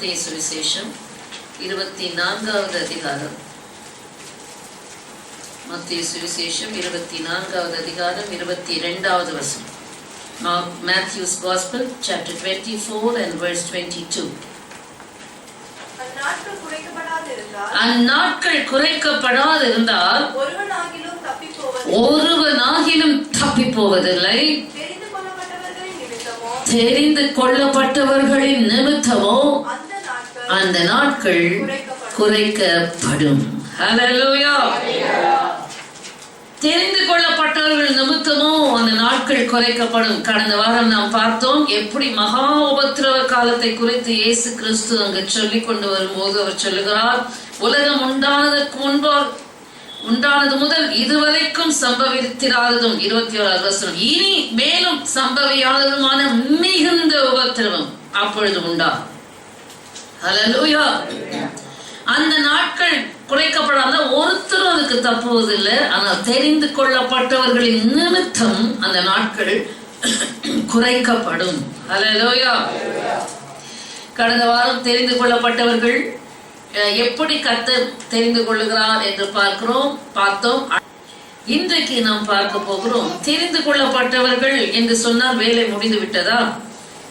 மத்தேயு சுவிசேஷம் 24வது அதிகாரம். மத்தேயு சுவிசேஷம் 24வது அதிகாரம் 22வது வசனம். Matthew's Gospel, chapter 24 and verse 22. அந்நாட்கள் குறைக்கப்படாதிருந்தால் ஒருவனாகிலும் தப்பி போவதில்லை. தெரிந்து கொள்ளப்பட்டவர்களின் நிமித்தமோ அந்த நாட்கள் குறைக்கப்படும். ஹல்லேலூயா. தெரிந்து கொள்ளப்பட்டவர்கள் நிமித்தமோ அந்த நாட்கள் குறைக்கப்படும். கடந்த வாரம் நாம் பார்த்தோம் எப்படி மகா உபத்திரவ காலத்தை குறித்து இயேசு கிறிஸ்து அங்கு சொல்லிக் கொண்டு வரும்போது அவர் சொல்லுகிறார், உலகம் உண்டானது முதல் இதுவரைக்கும் சம்பவித்திராததும் 21வது வசனம், இனி மேலும் சம்பவியாததுமான மிகுந்த உபத்திரவம் அப்பொழுது உண்டாகும். ஹல்லேலூயா. அந்த நாட்கள் குறைக்கப்படாத ஒருத்தரும் அதுக்கு தப்புவதில்லை. ஆனால் தெரிந்து கொள்ளப்பட்டவர்களின் நிமித்தம் அந்த நாட்கள் குறைக்கப்படும். ஹல்லேலூயா. கடந்த வாரம் தெரிந்து கொள்ளப்பட்டவர்கள் எப்படி கர்த்தர் தெரிந்து கொள்ளுகிறார் என்று பார்த்தோம். இன்றைக்கு நாம் பார்க்க போகிறோம், தெரிந்து கொள்ளப்பட்டவர்கள் என்று சொன்னால் வேலை முடிந்து விட்டதா?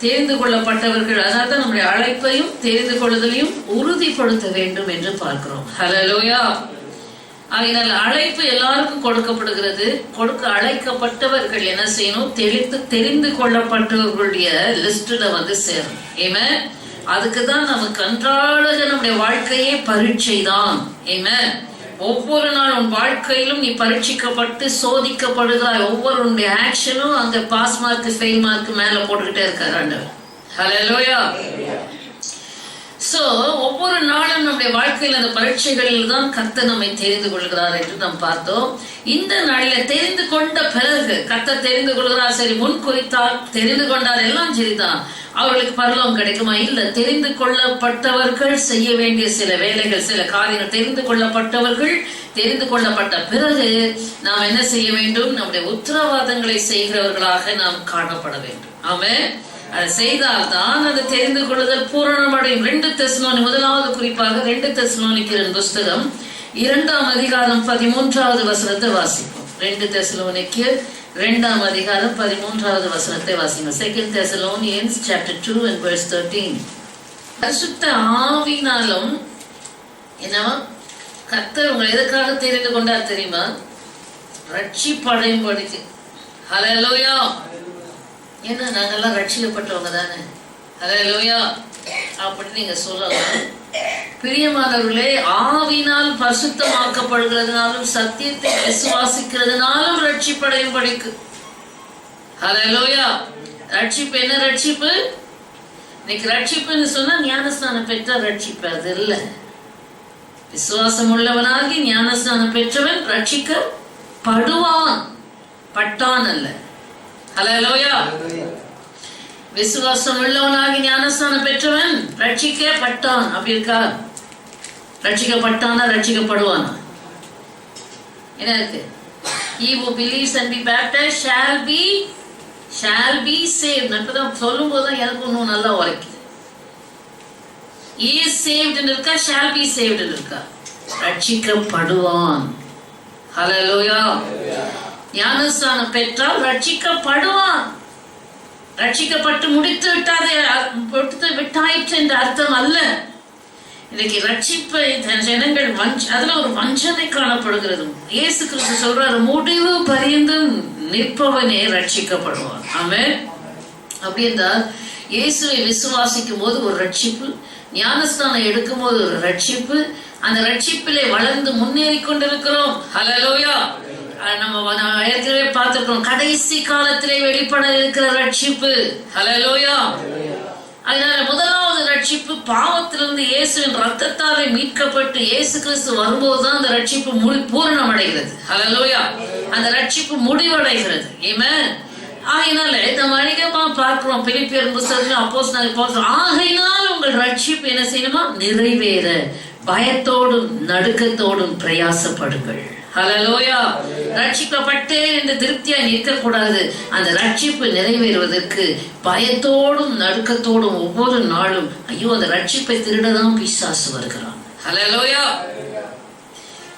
தெரிந்து கொள்ளப்பட்டவர்கள், அதாவது நம்முடைய அழைப்பையும் தெரிந்து கொள்ளுதலையும் உறுதிப்படுத்த வேண்டும் என்று பார்க்கிறோம். ஹல்லேலூயா. அதனால் அழைப்பு எல்லாருக்கும் கொடுக்கப்படுகிறது. அழைக்கப்பட்டவர்கள் என்ன செய்யணும்? தெரிந்து கொள்ளப்பட்டவர்களுடைய லிஸ்ட்ல சேரும். ஆமென். அதுக்குதான் நமக்கு அன்றாட நம்முடைய வாழ்க்கையே பரீட்சை தான். ஆமென். ஒவ்வொரு நாள் உன் வாழ்க்கையிலும் நீ பரீட்சிக்கப்பட்டு சோதிக்கப்படுகிறாய். ஒவ்வொரு ஆக்ஷனும் அங்க பாஸ் மார்க் ஃபெயில் மார்க் மேல போட்டுக்கிட்டே இருக்காரு ஆண்டவர். ஹல்லேலூயா. சோ ஒவ்வொரு நாளும் நம்முடைய வாழ்க்கையில் அந்த பரீட்சைகளில் தான் கர்த்தர் நம்மை தெரிந்து கொள்கிறார் என்று நாம் பார்த்தோம். இந்த நாளில தெரிந்து கொண்ட பிறகு கர்த்தர் தெரிந்து கொள்கிறார். சரி, முன் குறித்தார், தெரிந்து கொண்டார், எல்லாம் சரிதான். அவர்களுக்கு பரலோகம் கிடைக்குமா? இல்ல. தெரிந்து கொள்ளப்பட்டவர்கள் செய்ய வேண்டிய சில வேலைகள், சில காரியங்கள், தெரிந்து கொள்ளப்பட்டவர்கள் தெரிந்து கொள்ளப்பட்ட பிறகு நாம் என்ன செய்ய வேண்டும்? நம்முடைய உத்தரவாதங்களை செய்கிறவர்களாக நாம் காணப்பட வேண்டும். ஆமென். அதை செய்தால்தான் அது தெரிந்து கொள்ளுதல் பூரணமடையும். 2 தெசலோனி, முதலாவது குறிப்பாக 2 தெசலோனிக்கேயர் புஸ்தகம் 2ஆம் அதிகாரம் 13வது வசனத்தை வாசிப்போம். 2 தெசலோனிக்கேயர் 2ஆம் அதிகாரம் 13வது வசனத்தை வாசிங்க. 2 Thessalonians chapter 2 and verse 13. பரிசுத்த ஆவியினாலும் என்னவா கர்த்தர் உங்களை எதற்காக தெரிந்து கொண்டார் தெரியுமா? ரட்சிப்படையும்படிக்கு. ஹல்லேலூயா. ஏன்னா நாங்கெல்லாம் ரட்சிக்கப்பட்டவங்க தானே. ஹல்லேலூயா. அப்படி நீங்க சொல்லலாம். பிரியமானவர்களே, ஆவியினால் பரிசுத்தமாக்கப்படுகிறதுனாலும் சத்தியத்தை விசுவாசிக்கிறதுனாலும் ரட்சிப்படையும் படிக்கு. ஹல்லேலூயா. ரட்சிப்பு என்ன? ரட்சிப்பு இன்னைக்கு ரட்சிப்புன்னு சொன்னா ஞானஸ்நானம் பெற்ற ரட்சிப்பு அது இல்ல. விசுவாசம் உள்ளவனாகி ஞானஸ்நானம் பெற்றவன் ரட்சிக்கப்படுவான், பட்டான் அல்ல. ஹல்லேலூயா. விசுவாசம் உள்ளவனாகி ஞானஸ்நானம் பெற்றவன் ரட்சிக்கப்பட்டான். அப்படி இருக்கா? ரட்சிக்கப்பட்டானா ரட்சிக்கப்படுவானா? என்ன இருக்கு? He who believes and be baptized shall be saved. அப்பதான் சொல்லும் போதுதான் எனக்கு ஒன்னும் நல்லா உரைக்குது. He is saved இருக்கா, shall be saved இருக்கா? ரட்சிக்கப்படுவான். ஹல்லேலூயா. ஞானஸ்நானம் பெற்றால் ரட்சிக்கப்படுவான். ரட்சிக்கப்பட்டு முடித்து விட்டாயிற்று என்ற அர்த்தம் அல்ல. இன்னைக்கு ரட்சிப்பை ஜனங்கள் அதுல ஒரு வஞ்சனை காணப்படுகிறது. இயேசு கிறிஸ்து சொல்றாரு, முடிவு பரியந்தம் நிற்பவனே ரட்சிக்கப்படுவான். ஆமென். அப்படி என்றால் இயேசுவை விசுவாசிக்கும் போது ஒரு ரட்சிப்பு, ஞானஸ்தானம் எடுக்கும் போது ஒரு ரட்சிப்பு, அந்த ரட்சிப்பிலே வளர்ந்து முன்னேறி கொண்டிருக்கிறோம். ஹல்லேலூயா. நம்ம ஏற்கனவே பார்த்திருக்கோம், கடைசி காலத்திலே வெளிப்பட இருக்கிற ரட்சிப்பு. ஹல்லேலூயா. அதனால முதலாவது ரட்சிப்பு பாவத்திலிருந்து இயேசுவின் ரத்தத்தாலே மீட்கப்பட்டு இயேசு கிறிஸ்து வரும்போதுதான் அந்த ரட்சிப்பு பூரணம் அடைகிறது. ஹல்லேலூயா. அந்த ரட்சிப்பு முடிவடைகிறது. ஆமென். ஆகையினால நம்ம அதிகமா பார்க்கிறோம் பிலிப்பியர் புத்தகத்துல அப்போஸ்தலனாகிய பவுல், ஆகையினால் உங்கள் ரட்சிப்பு என்ன செய்யணுமா? நிறைவேற பயத்தோடும் நடுக்கத்தோடும் பிரயாசப்படுங்கள். ஹல்லேலூயா. ரட்சிக்கப்பட்டேன் என்று திருப்தியாய் நிற்கக்கூடாது. அந்த ரட்சிப்பு நிறைவேறுவதற்கு பயத்தோடும் நடுக்கத்தோடும் ஒவ்வொரு நாளும் ஐயோ அந்த ரட்சிப்பை திருடதான் பிசாசு வருகிறான். ஹல்லேலூயா.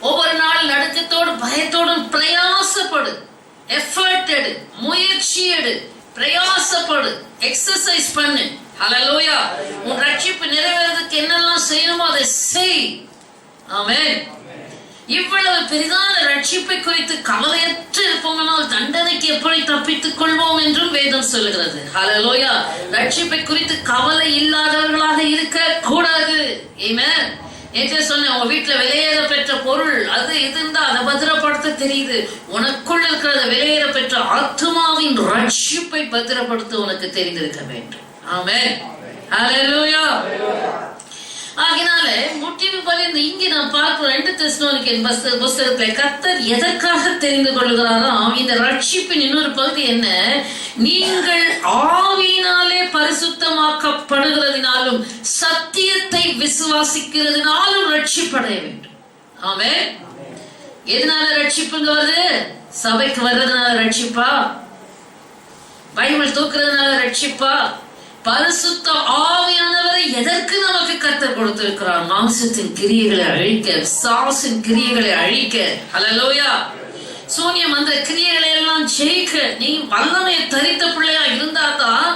ஒவ்வொரு நாள் நடுக்கத்தோடு பயத்தோடும் பிரயாசப்படு, எஃபர்ட் எடு, முயற்சி எடு, பிரயாசப்படு, எக்ஸசைஸ் பண்ணு. ஹல்லேலூயா. உன் ரட்சிப்பு நிறைவேறதுக்கு என்னெல்லாம் செய்யணுமோ அதை செய். ஆமென். இவ்வளவு பெரிதான ரட்சிப்பை குறித்து கவலையற்று இருப்போமானால் தண்டனைக்கு எப்படி தப்பித்துக் கொள்வோம் என்றும் வேதம் சொல்லுகிறது. ஹல்லேலூயா. ரட்சிப்பை குறித்து கவலை இல்லாதவர்களாக இருக்க கூடாது. ஆமென். நேற்று சொன்ன உங்க வீட்டுல விலையேற பெற்ற பொருள் அது இது இருந்தா அதை பத்திரப்படுத்த தெரியுது. உனக்குள் இருக்கிற விலையேற பெற்ற ஆத்துமாவின் ரட்சிப்பை பத்திரப்படுத்த உனக்கு தெரிந்திருக்க வேண்டும். ஆமென். ஹல்லேலூயா. ஆகினால முற்றிவு பலிந்து இங்கே நாம் பார்க்கிறோம் 2 தெசலோனிக்கேயர் புஸ்தகத்துல கர்த்தர் எதற்காக தெரிந்து கொள்கிறாராம். இந்த ரட்சிப்பின் இன்னொரு பகுதி என்ன, நீங்கள் ஆவியினாலே பரிசுத்தமாக்கப்படுகிறதினாலும் சத்தியத்தை விசுவாசிக்கிறதுனாலும் ரட்சிப்படைய வேண்டும். ஆமென். எதனால ரட்சிப்புங்க வருது? சபைக்கு வர்றதுனால ரட்சிப்பா? பைபிள் தூக்குறதுனால ரட்சிப்பா? பரிசுத்த ஆவியானவரை எதற்கு நமக்கு கர்த்தர் கொடுத்திருக்கிறார்? மாம்சத்தின் கிரியைகளை அழிக்க, சாசின் கிரியைகளை அழிக்க. ஹல்லேலூயா. சூன்யம் அந்த கிரியைகளை எல்லாம் ஜெயிக்க நீ வல்லமையை தரித்த பிள்ளையா இருந்தாதான்.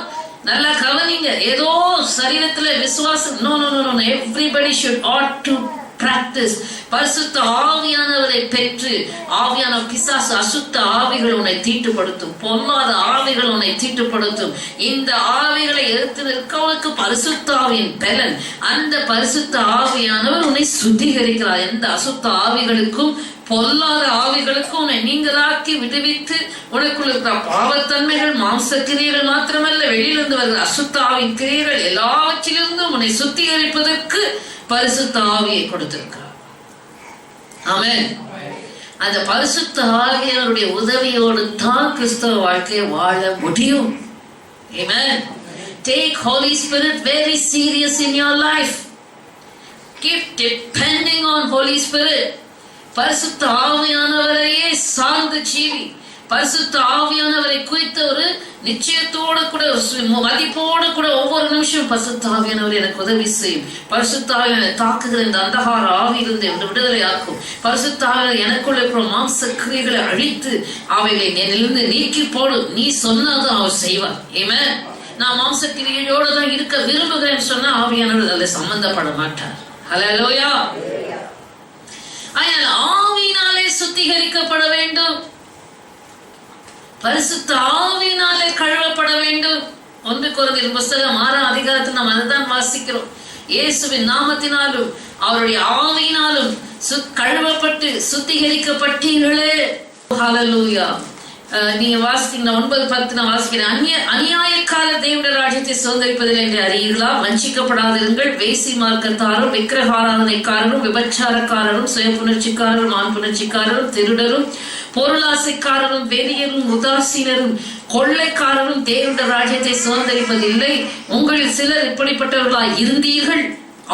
நல்லா கவனிங்க. ஏதோ சரீரத்துல விசுவாசம் no no no. Everybody should ought to practice. பரிசுத்த ஆவியானவரை பெற்று, ஆவியான பிசாசு அசுத்த ஆவிகள் உன்னை தீட்டுப்படுத்தும், பொல்லாத ஆவிகள் உன்னை தீட்டுப்படுத்தும். இந்த ஆவிகளை எடுத்து நிற்கவனுக்கு பரிசுத்த ஆவியின் பலன். அந்த பரிசுத்த ஆவியானவர் உன்னை சுத்திகரிக்கிறார். எந்த அசுத்த ஆவிகளுக்கும் பொல்லாத ஆவிகளுக்கும் உன்னை நீங்களாக்கி விடுவித்து உனக்குள்ள இருக்கிற பாவத்தன்மைகள், மாம்ச கிரியைகள் மாத்திரமல்ல, வெளியிலிருந்து வருகிற அசுத்த ஆவின் கிரியைகள் எல்லாவற்றிலிருந்தும் உன்னை சுத்திகரிப்பதற்கு பரிசுத்த ஆவியை கொடுத்திருக்கிறார். ஆமென். அந்த பரிசுத்த ஆவியாருடைய உதவியோடு தான் கிறிஸ்தவ வாழ்க்கையை வாழ முடியும். Amen. Take Holy Spirit very serious in your life. Keep depending on Holy Spirit. பரிசுத்த ஆவியானவரையே சார்ந்த ஜீவி. பரிசுத்த ஆவியானவரை குறித்த ஒரு நிச்சயத்தோடு கூட, மதிப்போடு கூட ஒவ்வொரு நிமிஷம் பரிசுத்த ஆவியானவர் எனக்கு உதவி செய்யும். பரிசுத்த ஆவியானவர் தாக்குகிற இந்த அந்தகார ஆவியிலிருந்து விடுதலை ஆக்கும். பரிசுத்த ஆவியானவர் எனக்குள்ள இருக்கிற மாம்ச கிரியைகளை அழித்து அவைகளை என்னிலிருந்து நீக்கி போடும். நீ சொன்னாதான் அவர் செய்வார். ஆமென். நான் மாம்ச கிரியையோடு தான் இருக்க விரும்புகிறேன்னு சொன்னா ஆவியானவர் அதில் சம்பந்தப்பட மாட்டார். ஹல்லேலூயா. அதனால் ஆவியினாலே சுத்திகரிக்கப்பட வேண்டும். பரிசுத்த ஆவியினாலே கழுவப்பட வேண்டும். 1 கொரிந்தியர் புஸ்தகம் 6ஆம் அதிகாரத்தில் நாம் அதுதான் வாசிக்கிறோம். இயேசுவின் நாமத்தினாலும் அவருடைய ஆவியினாலும் கழுவப்பட்டு சுத்திகரிக்கப்பட்டீர்களே. ஹல்லேலூயா. நீங்க வாசித்தீங்கன்னா 9:10 நான் வாசிக்கிறேன். அநியாயக்கார தேவனுடைய ராஜ்யத்தை சுதந்தரிப்பதில் என்று அறியீர்களா? வஞ்சிக்கப்படாதிருங்கள். வேசி மார்க்கத்தாரும், விக்கிரகாராதனைக்காரரும், விபச்சாரக்காரரும், சுய புணர்ச்சிக்காரரும், ஆண் புணர்ச்சிக்காரரும், திருடரும், பொருளாசைக்காரரும், வெறியரும், உதாசீனரும், கொள்ளைக்காரரும் தேவனுடைய ராஜ்யத்தை சுதந்தரிப்பதில்லை. உங்களில் சிலர் இப்படிப்பட்டவர்களாய் இருந்தீர்கள்.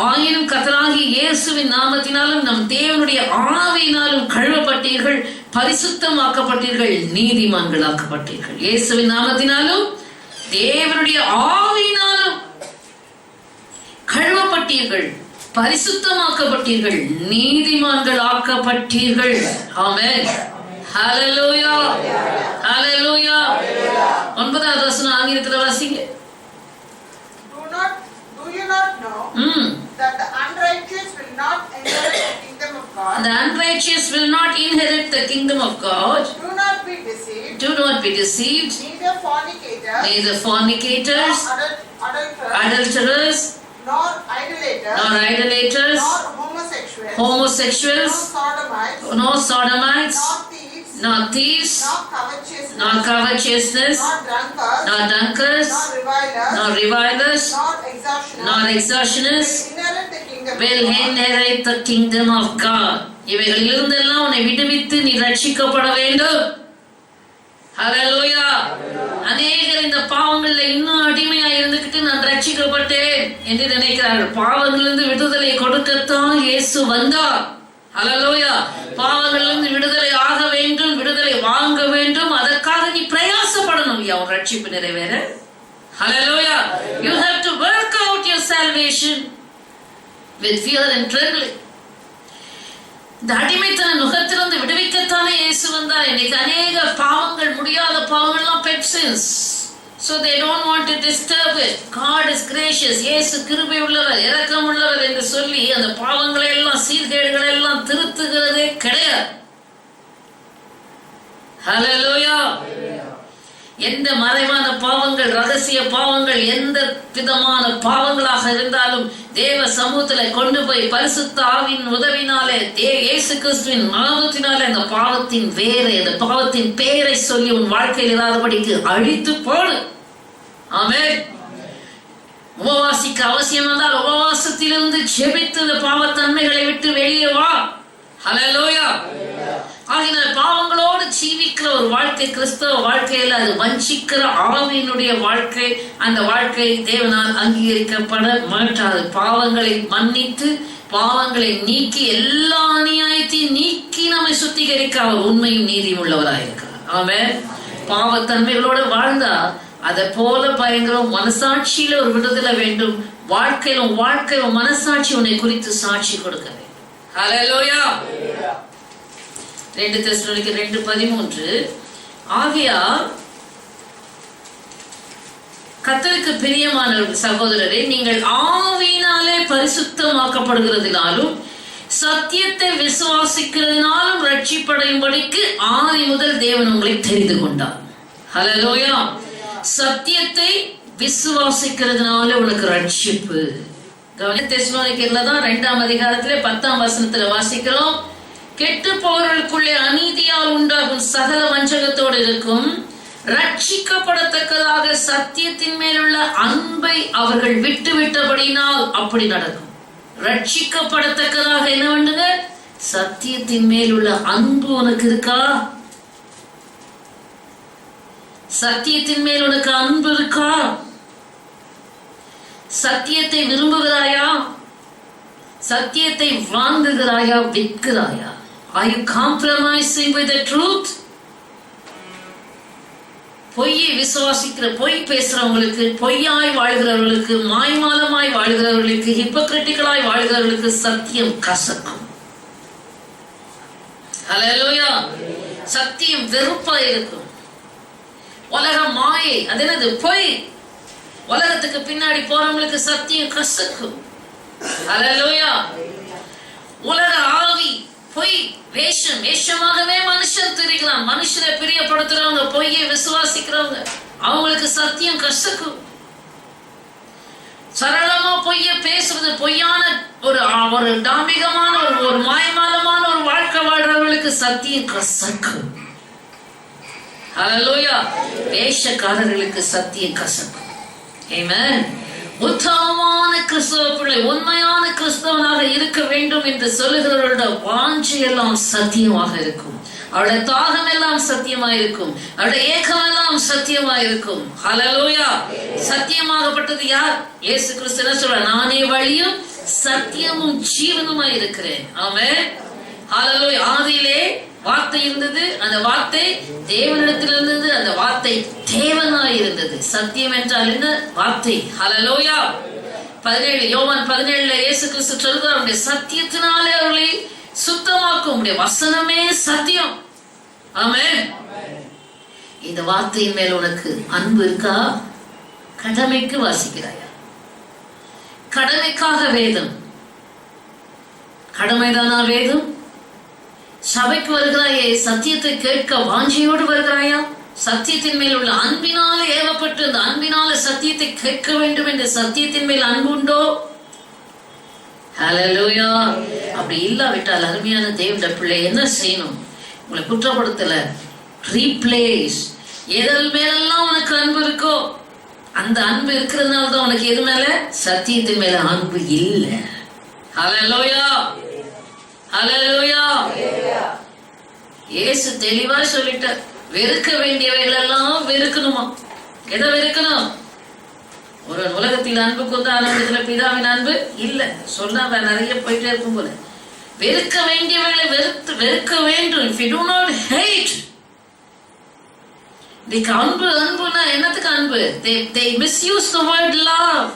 ஆயினும் கர்த்தராகிய இயேசுவின் நாமத்தினாலும் நம் தேவனுடைய ஆவியினாலும் கழுவப்பட்டீர்கள், பரிசுத்தமாக்கப்பட்டீர்கள், நீதிமான்களாக்கப்பட்டீர்கள். இயேசுவின் நாமத்தினாலும் தேவனுடைய ஆவியினாலும் கழுவப்பட்டீர்கள், பரிசுத்தமாக்கப்பட்டீர்கள், நீதிமான்கள் ஆக்கப்பட்டீர்கள். ஆமென். ஹல்லேலூயா. ஹல்லேலூயா. 9வது வசனம் ஆங்கிலத்தில் வாசிங்க. Do you not know that the unrighteous will not inherit the kingdom of God? The unrighteous will not inherit the kingdom of God. Do not be deceived. Do not be deceived. Neither fornicators. Neither fornicators. Adulterers. Nor idolaters. Nor idolaters. Nor homosexuals. Homosexuals. Nor sodomites. Nor sodomites. Nor thieves. Nor covetousness. Nor drunkards. Nor revilers. Nor extortioners. Will inherit the kingdom of God. இவைகளிலிருந்தெல்லாம் உன்னை விடுவித்து நீ ரட்சிக்கப்பட வேண்டும். ஹல்லேலூயா. அநேகர் இந்த பாவங்கள்ல இன்னும் அடிமையா இருந்துகிட்டு நான் ரட்சிக்கப்பட்டேன் என்று நினைக்கிறார்கள். பாவங்களிலிருந்து விடுதலை கொடுக்கத்தான் இயேசு வந்தார். ஹல்லேலூயா. பாவங்களிலிருந்து விடுதலை ஆக வேண்டும், விடுதலை வாங்க வேண்டும். அதற்காக நீ பிரயாசப்படணும். உன் ரட்சிப்பு நிறைவேற. ஹல்லேலூயா. You have to work out your salvation with fear and trembling. இந்த அடிமைத்தன நுகத்திலிருந்து விடுவிக்கத்தானே இயேசு வந்தார். இன்னைக்கு அநேக பாவங்கள், முடியாத பாவங்கள்லாம் pet sins. So they don't want to disturb it. God is gracious. இயேசு கிருபை உள்ளவர், இரக்கம் உள்ளவர் என்று சொல்லி அந்த பாவங்களை எல்லாம், சீர்கேடுகளை எல்லாம் திருத்துகிறதே கிடையாது. ஹல்லேலூயா. எந்த மறைவான பாவங்கள், ரகசிய பாவங்கள், எந்த விதமான பாவங்களாக இருந்தாலும் தேவ சமூகத்தில் கொண்டு போய் பரிசுத்த ஆவியின் உதவினாலே, இயேசு கிறிஸ்துவின் நாமத்தினாலே அந்த பாவத்தின் வேரை, அந்த பாவத்தின் பெயரை சொல்லி உன் வாழ்க்கையில் இல்லாதபடிக்கு அழித்து போடு. ஆமென். உபவாசிக்க அவசியம் வந்தால் உபவாசத்திலிருந்து ஜெபித்து இந்த பாவத்தன்மைகளை விட்டு வெளியே வா. ஹல்லேலூயா. ஆகினால் பாவங்களோடு ஜீவிக்கிற ஒரு வாழ்க்கை கிறிஸ்தவ வாழ்க்கையில் அது வஞ்சிக்கிற ஆவியினுடைய வாழ்க்கை. அந்த வாழ்க்கை தேவனால் அங்கீகரிக்கப்பட மாட்டாது. பாவங்களை மன்னித்து, பாவங்களை நீக்கி, எல்லா அநியாயத்தையும் நீக்கி நம்மை சுத்திகரிக்க அவர் உண்மையும் நீதியும் உள்ளவராயிருக்கிறார். ஆமென். பாவத்தன்மைகளோடு வாழ்ந்தா அதை போல பயங்கரம் மனசாட்சியில ஒரு விடுதலை வேண்டும். வாழ்க்கை மனசாட்சி உன்னை குறித்து சாட்சி கொடுக்க வேண்டும். ஹல்லேலூயா. 2 தெசலோனிக்கர் 2:13 ஆகையால் கர்த்தருக்கு பிரியமான சகோதரரே, நீங்கள் ஆவியினாலே பரிசுத்தமாக்கப்படுகிறதினாலும் சத்தியத்தை விசுவாசிக்கிறதினாலும் ரட்சிப்படையும்படிக்கு ஆதி முதல் தேவன் உங்களை தெரிந்து கொண்டார். ஹல்லேலூயா. சத்தியத்தை விசுவாசிக்கிறதுனால உனக்கு ரட்சிப்பு. தெசலோனிக்கர்ல தான் 2ஆம் அதிகாரத்திலே 10ஆம் வசனத்துல வாசிக்கிறோம். கெட்டு போவர்களுக்குள்ளே அநீதியால் உண்டாகும் சகல வஞ்சகத்தோடு இருக்கும், ரட்சிக்கப்படத்தக்கதாக சத்தியத்தின் மேலுள்ள அன்பை அவர்கள் விட்டுவிட்டபடினால் அப்படி நடக்கும். ரட்சிக்கப்படத்தக்கதாக என்ன பண்ணுங்க? சத்தியத்தின் மேலுள்ள அன்பு உனக்கு இருக்கா? சத்தியத்தின் மேல் உனக்கு அன்பு இருக்கா? சத்தியத்தை விரும்புகிறாயா? சத்தியத்தை வாங்குகிறாயா? விற்கிறாயா? Are you compromising with the truth? பொய்யை விசுவாசிக்கிற, பொய் பேசுறவங்களுக்கு, பொய்யாய் வாழ்கிறவர்களுக்கு, மாய்மாலமாய் வாழ்கிறவர்களுக்கு, ஹிப்போக்ரிட்டிகளாய் வாழ்கிறவர்களுக்கு சத்தியம் கசக்கும். ஹல்லேலூயா. சத்தியம் வெறுப்பா இருக்கும். உலக மாயை, அது என்னது? பொய். உலகத்துக்கு பின்னாடி போறவங்களுக்கு சத்தியம் கசக்கும். ஹல்லேலூயா. உலக ஆவி, பொய், வேஷம், வேஷமாகவே மனுஷன் தெரிகிறான். மனுஷனை பிரியப்படுத்துறவங்க, பொய்யை விசுவாசிக்கிறவங்க, அவங்களுக்கு சத்தியம் கசக்கும். சரளமா பொய்ய பேசுறது, பொய்யான ஒரு டாம்பிகமான ஒரு மாயமாலமான ஒரு வாழ்க்கை வாழ்றவங்களுக்கு சத்தியம் கசக்கும். ஹல்லேலூயா. வேஷக்காரர்களுக்கு சத்தியம் கசக்கும். ஆமென். உத்தமமான கிறிஸ்தவ பிள்ளை, உண்மையான கிறிஸ்தவனாக இருக்க வேண்டும் என்று சொல்லுகிறவர்களோட வாஞ்சை எல்லாம் சத்தியமாக இருக்கும். அவருடைய தாகம் எல்லாம் சத்தியமாக இருக்கும். அவருடைய ஏக்கம் எல்லாம் சத்தியமாக இருக்கும். ஹல்லேலூயா. சத்தியமாகப்பட்டது யார்? இயேசு கிறிஸ்து என்ன சொல்றார்? நானே வழியும் சத்தியமும் ஜீவனுமாய் இருக்கிறேன். ஆமென். ஹல்லேலூயா. ஆதியிலே வார்த்தை இருந்தது, அந்த வார்த்தை தேவனிடத்தில் இருந்தது, அந்த வார்த்தை தேவனாய் இருந்தது. சத்தியம் என்றால் என்ன? வார்த்தை. ஹல்லேலூயா. 17 யோவான் 17 இயேசு கிறிஸ்து சொல்றார், உடைய சத்தியத்தினாலே அவர்களை சுத்தமாக்கும், உடைய வசனமே சத்தியம். ஆமென். இந்த வார்த்தையின் மேல் உனக்கு அன்பு இருக்கா? கடமைக்கு வாசிக்கிறாயா? கடமைக்காக வேதம். கடமைதானா வேதம்? சபைக்கு வருகிறாயே, சத்தியத்தை கேட்க வாஞ்சையோடு வருகிறாயா? சத்தியத்தின் மேல் உள்ள அன்பினாலே ஏவப்பட்டு அந்த அன்பினால சத்தியத்தை கேட்க வேண்டும் என்ற சத்தியத்தின் மேல் அன்பு உண்டோ? ஹல்லேலூயா. அப்படி இல்லாவிட்டால் அருமையான தேவனுடைய பிள்ளை என்ன செய்யணும்? உங்களை குற்றப்படுத்தல, ரீப்ளேஸ். எதன் மேலெல்லாம் உனக்கு அன்பு இருக்கோ அந்த அன்பு இருக்கிறதுனால தான் உனக்கு எது மேல? சத்தியத்தின் மேல அன்பு இல்லை. ஹல்லேலூயா. ஹல்லேலூயா. இயேசு தெளிவா சொல்லிட்டார், வெறுக்க வேண்டியவைகள் எல்லாம் வெறுக்கணுமா? எதை வெறுக்கணும்? ஒரு உலகத்தில் அன்புக்கு வந்து ஆரம்பத்துல பிதாவின் அன்பு இல்ல சொன்னா நிறைய போயிட்டே இருக்கும் போல. வெறுக்க வேண்டியவர்களை வெறுக்க வேண்டும். If you do not hate, இன்னைக்கு அன்புனா என்னத்துக்கு அன்பு? They misuse the word love.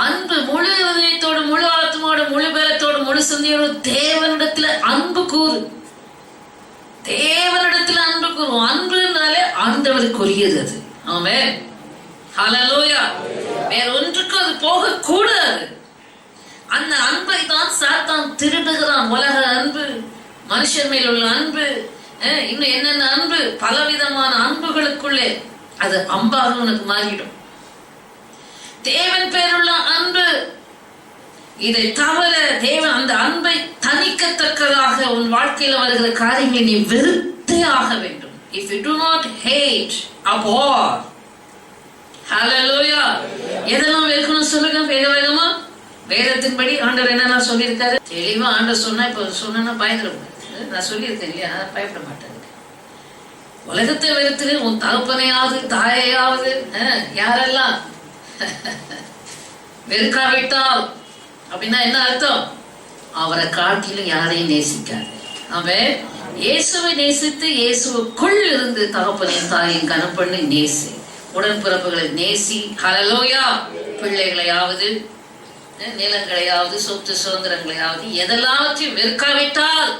அன்பு முழு இதயத்தோடு, முழு ஆத்மாவோட, முழு பலத்தோடு, முழு சிந்தையோடு தேவனிடத்துல அன்பு கூறு. தேவனிடத்துல அன்பு கூறும். அன்புனாலே ஆண்டவருக்குரியது அது. ஆமென். ஹல்லேலூயா. வேற ஒன்றுக்கும் அது போக கூடாது. அந்த அன்பை தான் சாத்தான் திருடுகிறான். உலக அன்பு, மனுஷன் மேல் உள்ள அன்பு, இன்னும் என்னென்ன அன்பு, பலவிதமான அன்புகளுக்குள்ளே அது அம்பாக உனக்கு மாறிடும். தேவன் பேருள்ள அன்பு, இதை தவிர தேவன் அந்த அன்பை தணிக்கத்தக்கதாக உன் வாழ்க்கையில் வருகிற காரியங்களை நீ வெறுத்தே ஆக வேண்டும். If you do not hate, abhor. Hallelujah. எதெல்லாம் வெறுக்கணும் சொல்லுங்க வேக வேகமா. வேதத்தின்படி ஆண்டவர் என்னென்ன சொல்லியிருக்காரு தெளிவா. ஆண்டவர் சொன்னா இப்ப சொன்னா பயந்துருப்பாரு. நான் சொல்லியிருக்கேன் இல்லையா, பயப்பட மாட்டேன். உலகத்தை வெறுத்து உன் தகப்பனையாவது தாயையாவது யாரெல்லாம் வெறுக்காவிட்டால் அப்படின்னா என்ன அர்த்தம்? அவரை காட்டிலும் யாரையும் நேசிக்காது. அவன் இயேசுவை நேசித்து இயேசுக்குள் இருந்து தகப்பனையும் தாயையும் கனம் பண்ணி நேசி, உடன்பிறப்புகளை நேசி. ஹல்லேலூயா. பிள்ளைகளையாவது நிலங்களையாவது சொத்து சுதந்திரங்களையாவது எதெல்லாவற்றையும் வெறுக்காவிட்டால்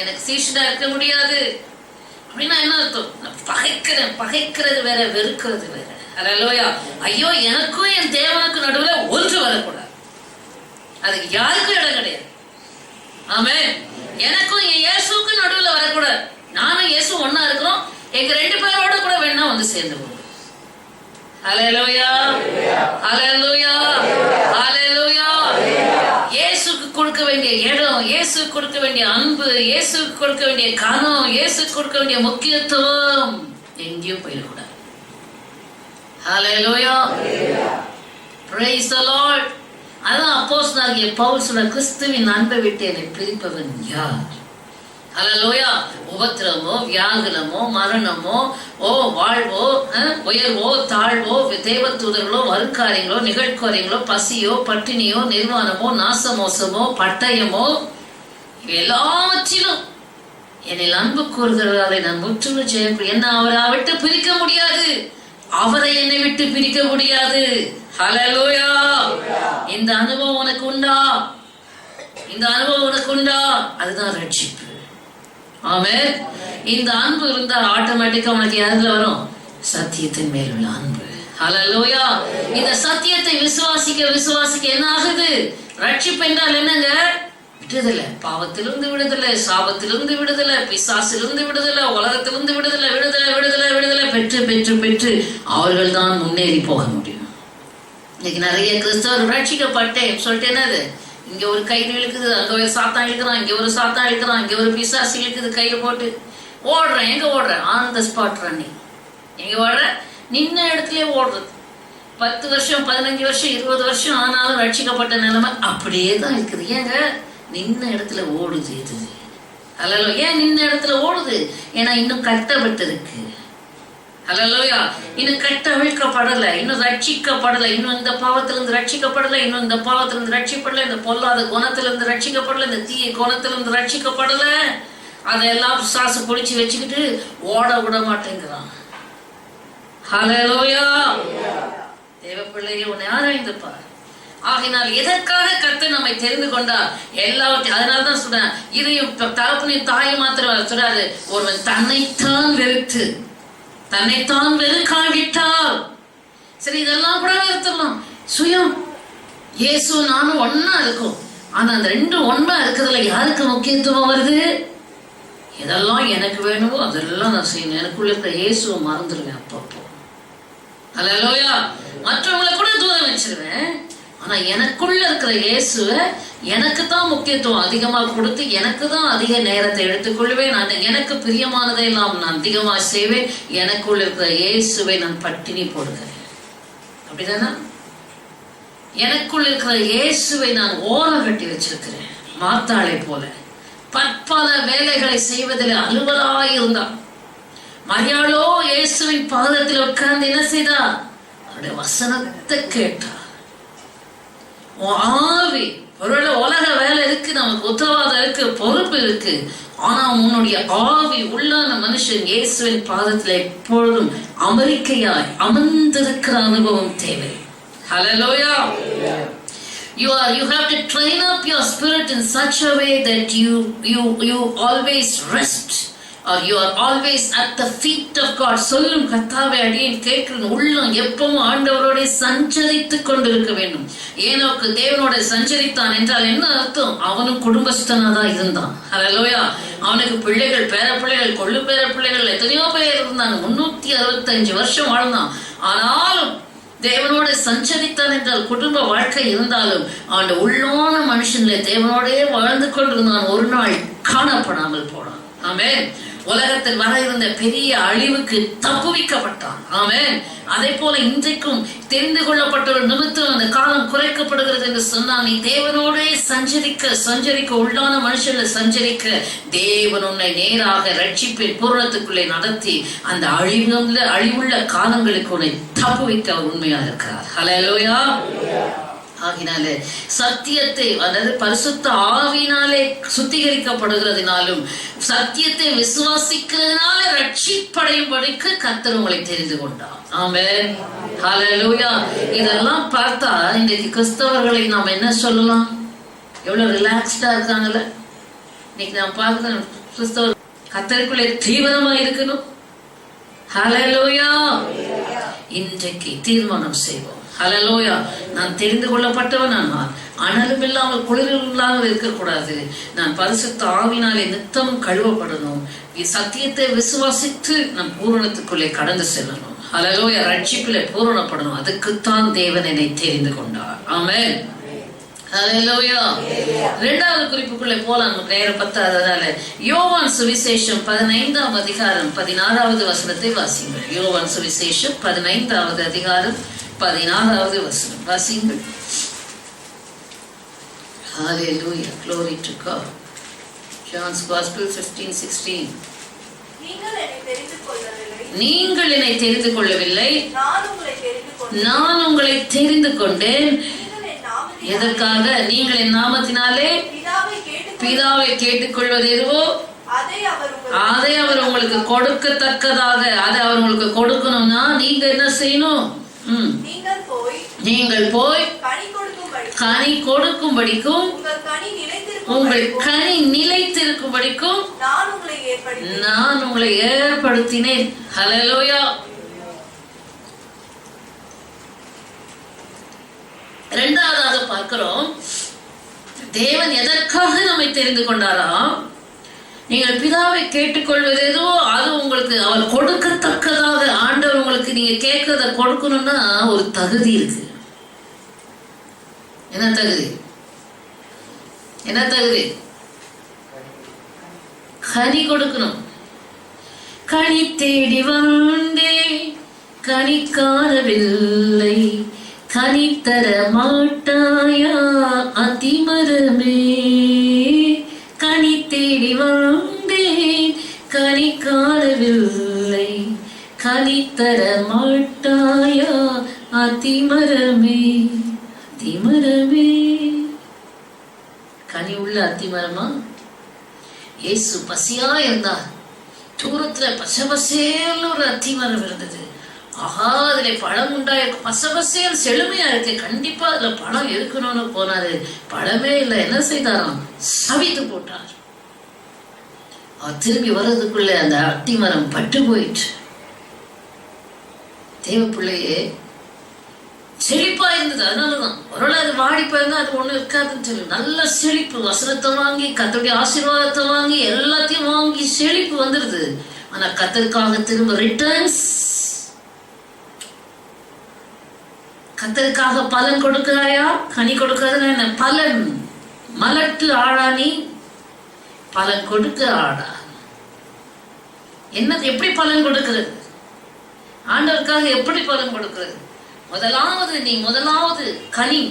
எனக்கு சீஷனா இருக்க முடியாது அப்படின்னா என்ன அர்த்தம்? பகைக்கிறேன். பகைக்கிறது வேற, வெறுக்கிறது வேற. ஹல்லேலூயா. ஐயோ, எனக்கும் என் தேவனுக்கு நடுவுல ஒன்று வரக்கூடாது. அதுக்கு யாருக்கும் இடம் கிடையாது. ஆமென். எனக்கும் என் இயேசுக்கும் நடுவுல வரக்கூடாது. நானும் இயேசு ஒன்னா இருக்கிறோம். எங்க 2 பேரோட கூட வேணா வந்து சேர்ந்து போகும். ஹல்லேலூயா. ஹல்லேலூயா. ஹல்லேலூயா. இயேசுக்கு கொடுக்க வேண்டிய இடம், இயேசுக்கு கொடுக்க வேண்டிய அன்பு, இயேசுக்கு கொடுக்க வேண்டிய கனம், இயேசுக்கு கொடுக்க வேண்டிய முக்கியத்துவம் எங்கேயும் போயிடக்கூடாது. ஹல்லேலூயா. Praise the Lord. அதான் அப்போஸ்தலனாகிய பவுல் சொன்ன, கிறிஸ்துவின் அன்பை விட்டு என்னை பிரிப்பவன் யார்? ஹல்லேலூயா. உபத்திரமோ, வியாகுலமோ, மரணமோ, வாழ்வோ, உயர்வோ, தாழ்வோ, தேவதூதர்களோ, வருக்காரியங்களோ, நிகழ்காரியங்களோ, பசியோ, பட்டினியோ, நிர்வாணமோ, நாசமோசமோ, பட்டயமோ, எல்லாவற்றிலும் என்னில் அன்பு கூறுகிறவர்களை நான் முற்றிலும் ஜெயம். என்ன அவரை விட்டு பிரிக்க முடியாது. அவரை என்னை விட்டு பிரிக்க முடியாது. ஹல்லேலூயா. இந்த அனுபவம் உனக்கு உண்டா? இந்த அனுபவம் உனக்கு உண்டா? அதுதான் ரட்சிப்பு. ஆமென். இந்த அன்பு இருந்தா ஆட்டோமேட்டிக்கா உனக்கு யாருல வரும்? சத்தியத்தின் மேல் உள்ள அன்பு. ஹல்லேலூயா. இந்த சத்தியத்தை விசுவாசிக்க என்ன ஆகுது? ரட்சிப்பு என்றால் என்னங்க? விடுதலை. பாவத்திலிருந்து விடுதலை, சாபத்திலிருந்து விடுதலை, பிசாசிலிருந்து விடுதலை, உலகத்திலிருந்து விடுதலை, விடுதலை விடுதலை விடுதலை பெற்று பெற்று பெற்று அவர்கள் தான் முன்னேறி போக முடியும். இன்னைக்கு நிறைய கிறிஸ்தவர் ரட்சிக்கப்பட்டேன் சொல்லிட்டு என்னது, இங்க ஒரு கை இழுக்குது, அங்க ஒரு சாத்தான் இழுக்கிறான், இங்க ஒரு சாத்தான் இழுக்கிறான், இங்க ஒரு பிசாசு இழுக்குது, கையை போட்டு ஓடுறேன். எங்க ஓடுறேன்? On the spot running. எங்க ஓடுற? நின்ன இடத்துலயே ஓடுறது. 10 வருஷம் 15 வருஷம் 20 வருஷம் ஆனாலும் ரட்சிக்கப்பட்ட நிலைமை அப்படியே தான் இருக்குது. ஏங்க நின்ன இடத்துல ஓடுது இது? ஹல்லேலூயா. ஏன் நின்ன இடத்துல ஓடுது? ஏன்னா இன்னும் கட்டப்பட்டு இருக்கு. ஹல்லேலூயா. இன்னும் கட்டவிழ்க்கப்படலை, இன்னும் ரட்சிக்கப்படலை, இன்னும் இந்த பாவத்திலிருந்து ரட்சிக்கப்படலை, இன்னும் இந்த பாவத்திலிருந்து ரட்சிக்கப்படலை, இந்த பொல்லாத குணத்திலிருந்து ரட்சிக்கப்படலை, இந்த தீய குணத்திலிருந்து ரட்சிக்கப்படலை. அதெல்லாம் சாசு பொடிச்சு வச்சுக்கிட்டு ஓட விட மாட்டேங்கிறான். ஹல்லேலூயா. தேவ பிள்ளையை உன்னை ஆராய்ந்து பார். ஆகினால் எதற்காக கர்த்தர் நம்மை தெரிந்து கொண்டார்? எல்லாவற்றையும். அதனாலதான் சொல்றேன், இதையும் தகப்பனையும் தாயும் மாத்திரம் சொல்றாரு, ஒருவன் தன்னைத்தான் வெறுக்காவிட்டால், சரி இதெல்லாம் கூட நிறுத்தலாம். சுயம் இயேசு நானும் ஒன்னா இருக்கும். ஆனா அந்த 2 ஒன்னா இருக்கிறதுல யாருக்கு முக்கியத்துவம் வருது? எதெல்லாம் எனக்கு வேணுமோ அதெல்லாம் நான் செய்யணும். எனக்குள்ள இருக்கிற இயேசுவை மறந்துடுவேன் அப்பப்போ. ஹல்லேலூயா. மற்றவங்களை கூட தூரம் வச்சிருவேன். ஆனா எனக்குள்ள இருக்கிற இயேசுவை எனக்கு தான் முக்கியத்துவம் அதிகமாக கொடுத்து எனக்கு தான் அதிக நேரத்தை எடுத்துக்கொள்வேன். நான் எனக்கு பிரியமானதை எல்லாம் நான் அதிகமாக செய்வேன். எனக்குள்ள இருக்கிற இயேசுவை நான் பட்டினி போடுகிறேன். அப்படிதானா? எனக்குள்ள இருக்கிற இயேசுவை நான் ஓரம் கட்டி வச்சிருக்கிறேன். மாத்தாளை போல பற்பல வேலைகளை செய்வதில் அலுவலாயிருந்தான். மரியாளோ இயேசுவின் பாதத்தில் உட்கார்ந்து என்ன செய்தா? அவருடைய வசனத்தை கேட்டார். ஆவி ஒருவேளை உலக நமக்கு உத்தரவாதம் இருக்கு, பொறுப்பு இருக்கு. ஆனா உன்னுடைய ஆவி உள்ளான மனுஷன் இயேசுவின் பாதத்தில் எப்பொழுதும் அமெரிக்கையாய் அமர்ந்திருக்கிற அனுபவம் தேவை. ஹல்லேலூயா. You have to train up your spirit in such a way that you always rest, or you are always at the feet of God. சொல்லும் கர்த்தாவே அடியேன் கேட்கிறேன், உள்ளம் எப்பவும் ஆண்டவரோட சஞ்சரித்துக் கொண்டிருக்க வேண்டும். ஏனோக்கு தேவனோட சஞ்சரித்தான் என்றால் என்ன அர்த்தம்? அவனும் குடும்பஸ்தனாதான் இருந்தான். ஹல்லேலூயா. அவனுக்கு பிள்ளைகள், பேர பிள்ளைகள், கொள்ளு பேர பிள்ளைகள் எத்தனையோ பேர் இருந்தாங்க. 365 வருஷம் வாழ்ந்தான். ஆனாலும் தேவனோட சஞ்சரித்தான் என்றால் குடும்ப வாழ்க்கை இருந்தாலும் அவன் உள்ளான மனுஷன்ல தேவனோடே வாழ்ந்து கொண்டிருந்தான். ஒரு நாள் காணப்படாமல் போனான். ஆமென். உலகத்தில் வர இருந்த பெரிய அழிவுக்கு தப்புவிக்கப்பட்டான். ஆமென். அதே போல இன்றைக்கும் தெரிந்து கொள்ளப்பட்ட ஒரு நிமித்தம் அந்த காலம் குறைக்கப்படுகிறது என்று சொன்னால், நீ தேவனோடே சஞ்சரிக்க உள்ளான மனுஷன்ல சஞ்சரிக்க தேவன் உன்னை நேராக ரட்சிப்பின் பூரணத்துக்குள்ளே நடத்தி அந்த அழிவுள்ள காலங்களுக்கு உன்னை தப்புவிக்க உண்மையா இருக்கிறார். ஹல்லேலூயா. ஆகினாலே சத்தியத்தை, அதாவது பரிசுத்த ஆவியினாலே சுத்திகரிக்கப்படுகிறதுனாலும் சத்தியத்தை விசுவாசிக்கிறதுனால ரட்சிப்படையும்படிக்கு கர்த்தர் உங்களை தெரிந்து கொண்டார். ஆமென். ஹல்லேலூயா. இதெல்லாம் பார்த்தா இன்றைக்கு கிறிஸ்தவர்களை நாம் என்ன சொல்லலாம்? எவ்வளவு ரிலாக்ஸ்டா இருக்காங்கல்ல. இன்னைக்கு நாம் பார்க்கிற கிறிஸ்தவர் கர்த்தருக்குள்ளே தீவிரமா இருக்கணும். ஹல்லேலூயா. இன்றைக்கு தீர்மானம் செய்வோம். ஹல்லேலூயா. நான் தெரிந்து கொள்ளப்பட்டவன், நான் அனலும் இல்லாமல் குளிரும் இல்லாமல் இருக்கக்கூடாது. நான் பரிசுத்த ஆவினாலே நித்தம் கழுவப்படணும். சத்தியத்தை விசுவாசித்து நம் பூரணத்துக்குள்ளே கடந்து செல்லணும். ஹல்லேலூயா. ரட்சிப்பிலே பூரணப்படணும். அதுக்குத்தான் தேவன் என்னை தெரிந்து கொண்டார். ஆமென். ஹல்லேலூயா. இரண்டாவது குறிப்புக்குள்ளே போலாம், நேரம் பத்தாததால. யோவான் சுவிசேஷம் 15ஆம் அதிகாரம் 16வது வசனத்தை வாசிங்கள். யோவான் சுவிசேஷம் 15வது அதிகாரம் 16வது வசனம் வாசிங்கள். Hallelujah. Glory to God. John's Gospel 15:16. நீங்கள் என்னை தெரிந்து கொள்ளவில்லை, நான் உங்களை தெரிந்து கொண்டேன். எதற்காக? நீங்கள் என் நாமத்தினாலே பிதாவை கேட்டுக்கொள்வது எதுவோ அதை அவர் உங்களுக்கு கொடுக்கத்தக்கதாக, அதை அவர் உங்களுக்கு கொடுக்கணும்னா நீங்க என்ன செய்யணும்? நீங்கள் போய் கனி கொடுக்கும்படிக்கும் உங்கள் கனி நிலைத்திருக்கும்படிக்கும் நான் உங்களை ஏற்படுத்தினேன். ஹல்லேலூயா. இரண்டாவதாக பார்க்கிறோம், தேவன் எதற்காக நம்மை தெரிந்து கொண்டாரா? நீங்கள் பிதாவை கேட்டுக்கொள்வது எதுவோ அது உங்களுக்கு அவர் கொடுக்கத்தக்கதாக. ஆண்டவர் உங்களுக்கு நீங்க கேட்கறத கொடுக்கணும்னா ஒரு தகுதி இருக்கு. என்ன தகுதி? என்ன தகுதி? கனி கொடுக்கணும். கனி தேடி வந்தே கனி காணவில்லை, கனி தர மாட்டாயா அதிமரமே. கனி தேடி வந்தேன் கனி காணவில்லை, கனி தர மாட்டாயா அதிமரமே. அதிமரமே. கனி உள்ள அத்திமரமா? இயேசு பசியா இருந்தார். தூரத்துல பசபசேல் ஒரு அத்திமரம் இருந்தது. ஆஹா, அதுல பழம் உண்டாயிருக்கும். பசபசேல் செழுமையா இருக்கு, கண்டிப்பா அதுல பழம் இருக்கணும்னு போனாரு. பழமே இல்லை. என்ன செய்தாராம்? சவித்து போட்டார். திரும்பி வர்றதுக்குள்ள அந்த அத்திமரம் பட்டு போயிட்டு. தேவ பிள்ளையே செழிப்பா இருந்தது. அதனாலதான் ஒரு அது வாடி போயிருந்தா அது ஒண்ணு இருக்காதுன்னு சொல்லி நல்ல செழிப்பு. வசனத்தை வாங்கி கர்த்தருடைய ஆசீர்வாதத்தை வாங்கி எல்லாத்தையும் வாங்கி செழிப்பு வந்துருது. ஆனா கர்த்தருக்காக திரும்ப ரிட்டர்ன்ஸ், கர்த்தருக்காக பலன் கொடுக்கிறாயா? கனி கொடுக்கறது என்ன? பலன். மலட்டு ஆடா நீ, பலன் கொடுக்க ஆடா. என்ன எப்படி பலன் கொடுக்கிறது? ஆண்டவருக்காக எப்படி பலன் கொடுக்கிறது? முதலாவது கனி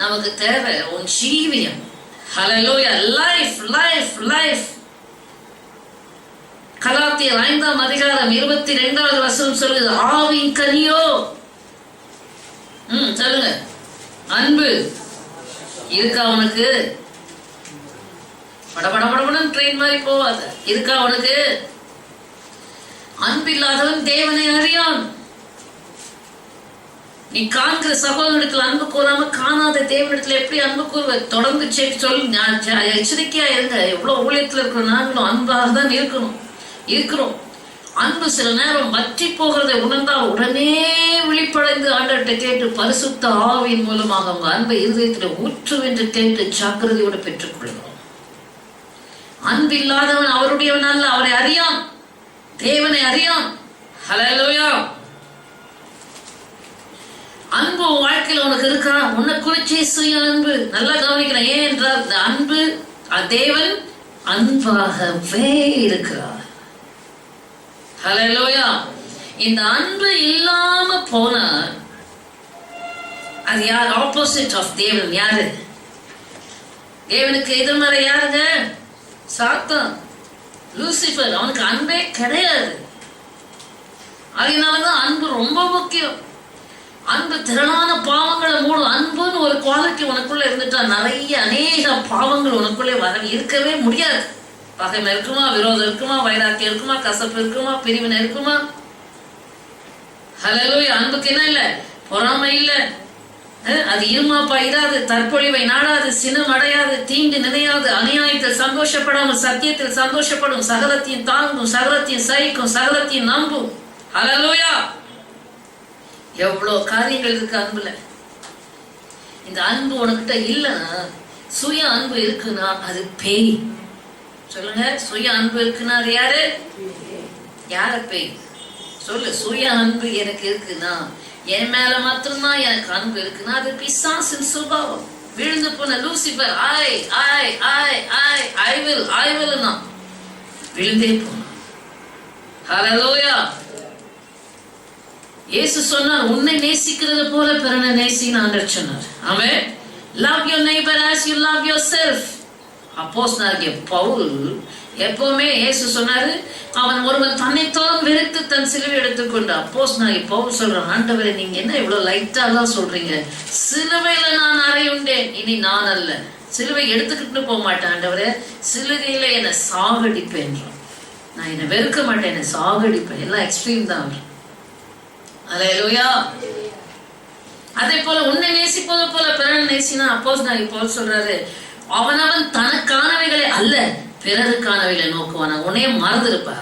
நமக்கு தேவை உன் ஜீவியம். ஹல்லேலூயா. Life life life. கலாத்தியர் 5ஆம் அதிகாரம் 22வது வசனம் சொல்லுது, ஆவின் கனியோ. சொல்லுங்க. அன்பு இருக்கா உனக்கு? படபடபடபடன் ட்ரெயின் மாதிரி போவாது. இருக்கா உனக்கு? அன்பில்லாதவன் தேவனை அறியான். நீ காண்கிற சகோதரத்தில் அன்பு கூறாம காணாத தேவனிடத்துல எப்படி அன்பு கூறுவ? தொடர்ந்து சொல்லி எச்சரிக்கையா இருங்க. எவ்வளவு ஊழியத்துல இருக்கிற நாங்களும் அன்பாக தான் இருக்கிறோம். அன்பு சில நேரம் வற்றி போகிறதை உணர்ந்தால் உடனே விழிப்படைந்து ஆண்டவர்கிட்ட கேட்டு பரிசுத்த ஆவியின் மூலமாக அவங்க அன்பை இருதயத்தில் ஊற்றுவென்று கேட்டு ஜாக்கிரதையோடு பெற்றுக் கொள்கிறோம். அன்பில்லாதவன் அவருடையவன் அல்ல, அவரை அறியான், தேவனை அறியான். ஹல்லேலூயா. அன்பு வாழ்க்கையில் உனக்கு இருக்கா? உன்னை குறிச்சி சுய அன்பு நல்லா கவனிக்கிறேன். ஏன் என்றால் இந்த அன்பு தேவன் அன்பாகவே இருக்கிறார். ஹல்லேலூயா. இந்த அன்பு இல்லாம போன அது யார்? ஆப்போசிட் ஆஃப் தேவன். யாரு? தேவனுக்கு எதிர்மறை யாருங்க? சாத்தான், லூசிபர். அவனுக்கு அன்பே கிடையாது. அதனாலதான் அன்பு ரொம்ப முக்கியம். அன்பு திரளான பாவங்களை மூடும். அன்புன்னு ஒரு குவாலிட்டி உனக்குள்ள இருந்துட்டா அநேக பாவங்கள் உனக்குள்ளே இருக்கவே முடியாது. பகைமை இருக்குமா, விரோதம் இருக்குமா, வைராக்கியம் இருக்குமா, கசப்பு இருக்குமா, பிரிவினை இருக்குமா? ஹல்லேலூயா. அன்புக்கு என்ன இல்ல? பொறாமை இல்ல, அது இருமாப்பா இராது, தற்பொழிவை நாடாது, சினம் அடையாது, தீங்கு நினையாது, அநியாயத்தில் சந்தோஷப்படாமல் சத்தியத்தில் சந்தோஷப்படும், சகலத்தையும் தாங்கும், சகலத்தையும் சகிக்கும், சகலத்தையும் நம்பும். ஹல்லேலூயா. எவ்வளவு காரியங்கள் இருக்கு அன்புல. இந்த அன்பு உனக்கிட்ட இல்லைன்னா, சுய அன்பு இருக்குன்னா அது பேய். சொல்லுங்க, சுய அன்பு இருக்குன்னா அது யாரு? யார பேய்? சொல்லு. சுய அன்பு எனக்கு இருக்குன்னா, என் மேல மாத்திரம்தான் எனக்கு அன்பு இருக்குன்னா அது பிசாசின் சுபாவம். விழுந்து போன லூசிபர் ஐ வில் விழுந்தே போன. ஹல்லேலூயா. இயேசு சொன்னார், உன்னை நேசிக்கிறது போல பிறனை நேசின்னு சொன்னார். ஆமென். Love your neighbor as you love yourself. அப்போஸ்தலனாகிய பவுல் எப்பவுமே இயேசு சொன்னாரு, அவன் ஒருவன் தன்னைத்தான் வெறுத்து தன் சிலுவை எடுத்துக்கொண்டு. அப்போஸ்தலனாகிய பவுல் சொல்றான், ஆண்டவரே நீங்க என்ன இவ்வளவு லைட்டா எல்லாம் சொல்றீங்க? சிலுவையில நான் அறையுண்டேன், இனி நான் அல்ல. சிலுவை எடுத்துக்கிட்டு போக மாட்டேன் ஆண்டவரே, சிலுவையில என்னை சாகடிப்பேன். நான் என்னை வெறுக்க மாட்டேன், என்னை சாகடிப்பேன். எல்லாம் எக்ஸ்ட்ரீம் தான் அவர். ஹல்லேலூயா. அதே போல உன்னை நேசிப்பது போல பிறன் நேசினா அப்போஸ்தலனாகிய பவுல் சொல்றாரு, அவனவன் தனக்கானவைகளை அல்ல பிறருக்கானவைகளை நோக்குவான. உன்னையே மறந்துருப்பா.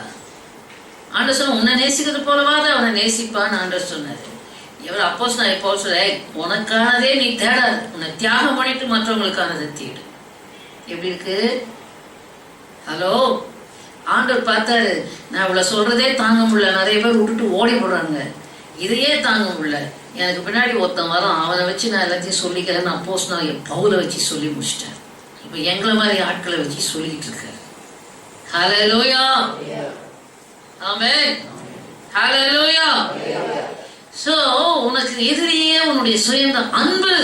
ஆண்டவர் சொன்ன, உன்னை நேசிக்கிறது போலவாத அவனை நேசிப்பான்னு ஆண்டவர் சொன்னாரு. இவர் அப்போஸ்தலனாகிய பவுல் சொல்ற, உனக்கானதே நீ தேடாது, உன்னை தியாகம் பண்ணிட்டு மற்றவங்களுக்கானதை தேடு. எப்படி இருக்கு? ஹலோ. ஆண்டவர் பார்த்தாரு, நான் இவ்வளவு சொல்றதே தாங்க முடியல, நிறைய பேர் விட்டுட்டு ஓடி போடுறாங்க, இதையே தாங்க முடியல, எனக்கு பின்னாடி ஒருத்தன் வரும், அவனை வச்சு நான் எல்லாத்தையும் சொல்லிக்கிறேன்னு அப்போஸ்தலனாகிய பவுலை வச்சு சொல்லி முடிச்சிட்டேன். இப்ப எங்களை மாதிரி ஆட்களை வச்சு சொல்லிட்டு இருக்காரு. ஹல்லேலூயா. ஆமென். ஹல்லேலூயா. சோ உனக்கு எதிரியே உன்னுடைய சுயந்த அன்பு,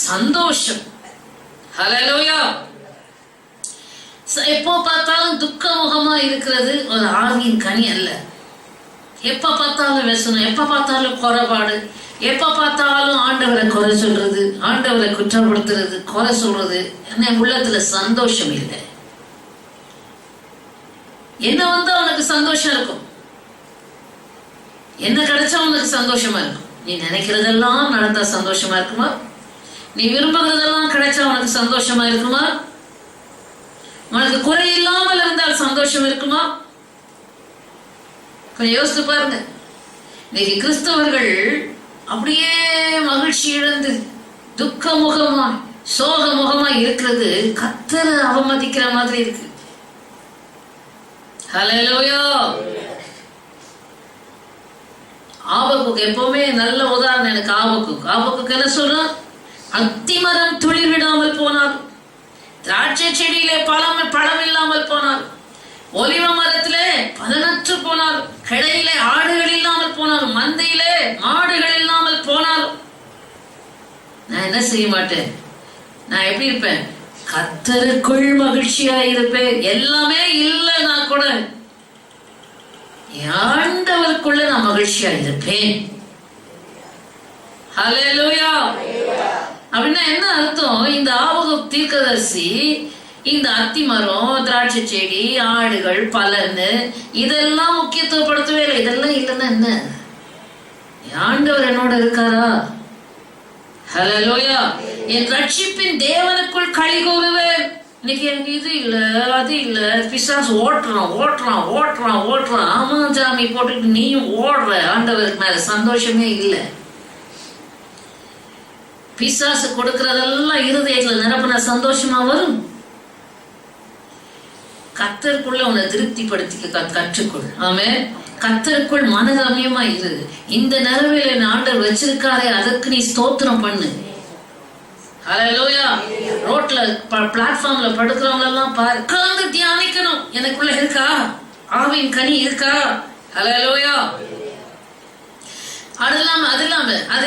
சந்தோஷம். ஹல்லேலூயா. எப்போ பார்த்தாலும் துக்க முகமா இருக்கிறது ஒரு ஆவியின் கனி அல்ல. எப்ப பார்த்தாலும் व्यसனம், எப்ப பார்த்தாலும் குறைபாடு, எப்ப பார்த்தாலும் ஆண்டவரை குறை சொல்றது, ஆண்டவரை குற்றப்படுத்துறது, குறை சொல்றது, என்ன உள்ளத்துல சந்தோஷம் இல்லை. என்ன வந்தா உனக்கு சந்தோஷம் இருக்கும்? என்ன கிடைச்சா உனக்கு சந்தோஷமா இருக்கும்? நீ நினைக்கிறதெல்லாம் நடந்தா சந்தோஷமா இருக்குமா? நீ விரும்புகிறதெல்லாம் கிடைச்சா உனக்கு சந்தோஷமா இருக்குமா? உனக்கு குறை இல்லாமல் இருந்தால் சந்தோஷம் இருக்குமா? கொஞ்சம் யோசித்து பாருங்க. இன்னைக்கு கிறிஸ்தவர்கள் அப்படியே மகிழ்ச்சி இழந்து துக்க முகமா சோக முகமா இருக்கிறது கர்த்தரை அவமதிக்கிற மாதிரி இருக்கு. ஹல்லேலூயா. ஆபக்குக்கு எப்பவுமே நல்ல உதாரணம் எனக்கு. ஆபக்குக்கு என்ன சொல்றான்? அத்திமரம் துளிர் விடாமல் போனார், திராட்சை செடியிலே பழம் இல்லாமல் போனார், ஒலிவ மரத்திலே பலனற்று போனார், கிடையிலே ஆடுகள் இல்லாமல் போனார், மந்தையிலே மாடுகள் இல்லாமல் போனார். நான் என்ன செய்ய மாட்டேன்? நான் எப்படி இருப்பேன்? கர்த்தருக்குள் மகிழ்ச்சியா இருப்பேன். எல்லாமே இல்லைன்னா கூட ஆண்டவருக்குள்ள நான் மகிழ்ச்சியா இருப்பேன். ஹல்லேலூயா. அப்படின்னா என்ன அர்த்தம்? இந்த ஆபகு தீர்க்கதரிசி இந்த அத்தி மரம், திராட்சை செடி, ஆடுகள், பலன்னு இதெல்லாம் முக்கியத்துவப்படுத்தவே இல்லை. இதெல்லாம் இல்லைன்னா என்ன? ஆண்டவர் என்னோட இருக்காரா? ஹல்லேலூயா. என் ரட்சிப்பின் தேவனுக்குள் களி கூறுவேன். இன்னைக்கு எனக்கு இது இல்ல, அது இல்ல, பிசாசு ஓட்டுறான். ஆமா ஜாமி போட்டுட்டு நீயும் ஓடுற. ஆண்டவருக்கு மேல சந்தோஷமே இல்லை. பிசாசு கொடுக்கறதெல்லாம் இருதயத்துல நிரப்பின சந்தோஷமா வரும். கர்த்தருக்குள்ள உன்னை திருப்திப்படுத்திக்க கற்றுக்கொள். ஆமென். கர்த்தருக்குள் மனரம்யமா இரு. இந்த நிலவையில ஆண்டவர் வச்சிருக்காரே, அதற்கு நீ ஸ்தோத்திரம் பண்ணு. ஹல்லேலூயா. ரோட்ல பிளாட்ஃபார்ம்ல படுக்கிறவங்க எல்லாம் பாரு, உட்கார்ந்து தியானிக்கணும். எனக்குள்ள இருக்கா ஆவின் கனி? இருக்கா? ஹல்லேலூயா. அது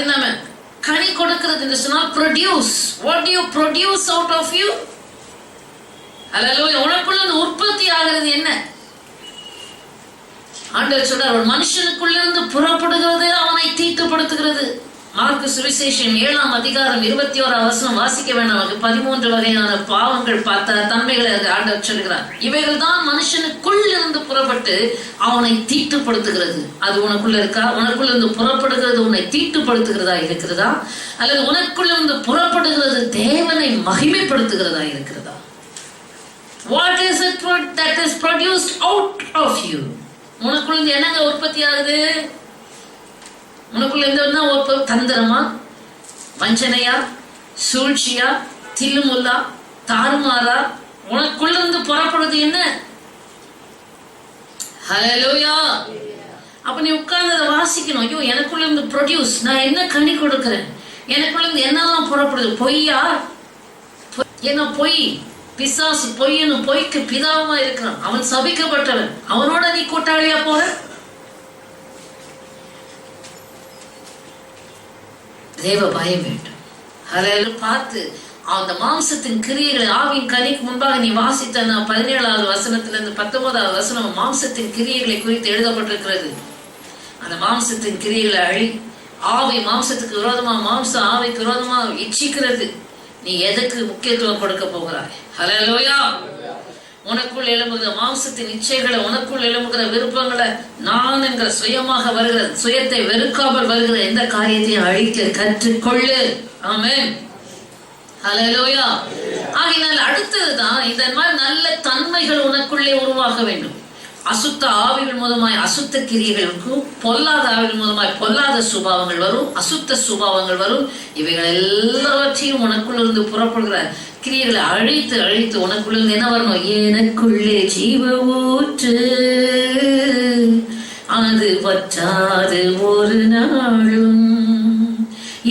இல்லாம கனி கொடுக்கிறது என்று சொன்னால் produce. What do you produce out of you? Hallelujah. உனக்குள்ள உற்பத்தி ஆகிறது என்ன? ஆண்டவர் சொல்றார், ஒரு மனுஷனுக்குள்ள இருந்து புறப்படுகிறது அவனை தீட்டுப்படுத்துகிறது. மார்க்கு சுவிசேஷம் 7ஆம் அதிகாரம் 21ஆம் வசனம் வாசிக்க வேண்டாம். 13 வகையான பாவங்கள் பார்த்த தன்மைகளை ஆண்டவர் சொல்கிறார். இவைகள் தான் மனுஷனுக்குள் இருந்து புறப்பட்டு அவனை தீட்டுப்படுத்துகிறது. அது உனக்குள்ள இருக்கா? உனக்குள்ள இருந்து புறப்படுகிறது உன்னை தீட்டுப்படுத்துகிறதா இருக்கிறதா? அல்லது உனக்குள்ள இருந்து புறப்படுகிறது தேவனை மகிமைப்படுத்துகிறதா இருக்கிறதா? What is it that is produced out of you? உனக்குள்ள இருந்து என்னங்க உற்பத்தி ஆகுது? உனக்குள்ள இருந்து என்ன தந்திரமா, வஞ்சனையா, சூழ்ச்சியா, தில்லுமுல்லா, தாறுமாறா? உனக்குள்ள இருந்து புறப்படுறது என்ன? ஹல்லேலூயா. அப்ப நீ உட்கார்ந்து அதை வாசிக்கணும். ஐயோ, எனக்குள்ள இருந்து ப்ரொடியூஸ், நான் என்ன கனி கொடுக்கிறேன்? எனக்குள்ள இருந்து என்னெல்லாம் புறப்படுது? பொய்யா? என்ன பொய்? பிசாசு பொய்யனு, பொய்க்கு பிதாவுமா இருக்கிறான். அவன் சபிக்கப்பட்டவன். அவனோட நீ கூட்டாளியா போற? தேவ பயம் வேண்டும். அதில் பார்த்து அந்த மாம்சத்தின் கிரியைகளை, ஆவின் கனிக்கு முன்பாக நீ வாசித்த 17ஆவது வசனத்திலிருந்து 19ஆவது வசனம் மாம்சத்தின் கிரியைகளை குறித்து எழுதப்பட்டிருக்கிறது. அந்த மாம்சத்தின் கிரியைகளை அழி. ஆவி மாம்சத்துக்கு விரோதமா, மாம்சம் ஆவிக்கு விரோதமா இச்சிக்கிறது. நீ எதுக்கு முக்கியத்துவம் கொடுக்க போகிறாய்? ஹல்லேலூயா. உனக்குள் எழும்புகிற மாம்சத்தின் இச்சைகளை, உனக்குள் எழும்புகிற விருப்பங்களை, நான் என்கிற சுயமாக வருகிற, சுயத்தை வெறுக்காமல் வருகிற எந்த காரியத்தையும் அழிக்க கற்றுக்கொள்ளு. ஆமென். ஹல்லேலூயா. ஆகையினால் அடுத்ததுதான் இந்த மாதிரி நல்ல தன்மைகள் உனக்குள்ளே உருவாக வேண்டும். அசுத்த ஆவிகள் மூலமாய் அசுத்த கிரியைகள் இருக்கும். பொல்லாத ஆவிகள் மூலமாய் பொல்லாத சுபாவங்கள் வரும், அசுத்த சுபாவங்கள் வரும். இவைகள் எல்லாவற்றையும் உனக்குள்ளிருந்து புறப்படுகிற கிரியைகளை அழித்து அழித்து உனக்குள்ளிருந்து என்ன வரணும்? எனக்குள்ளே ஜீவ ஊற்று, அது வற்றாது ஒரு நாளும்,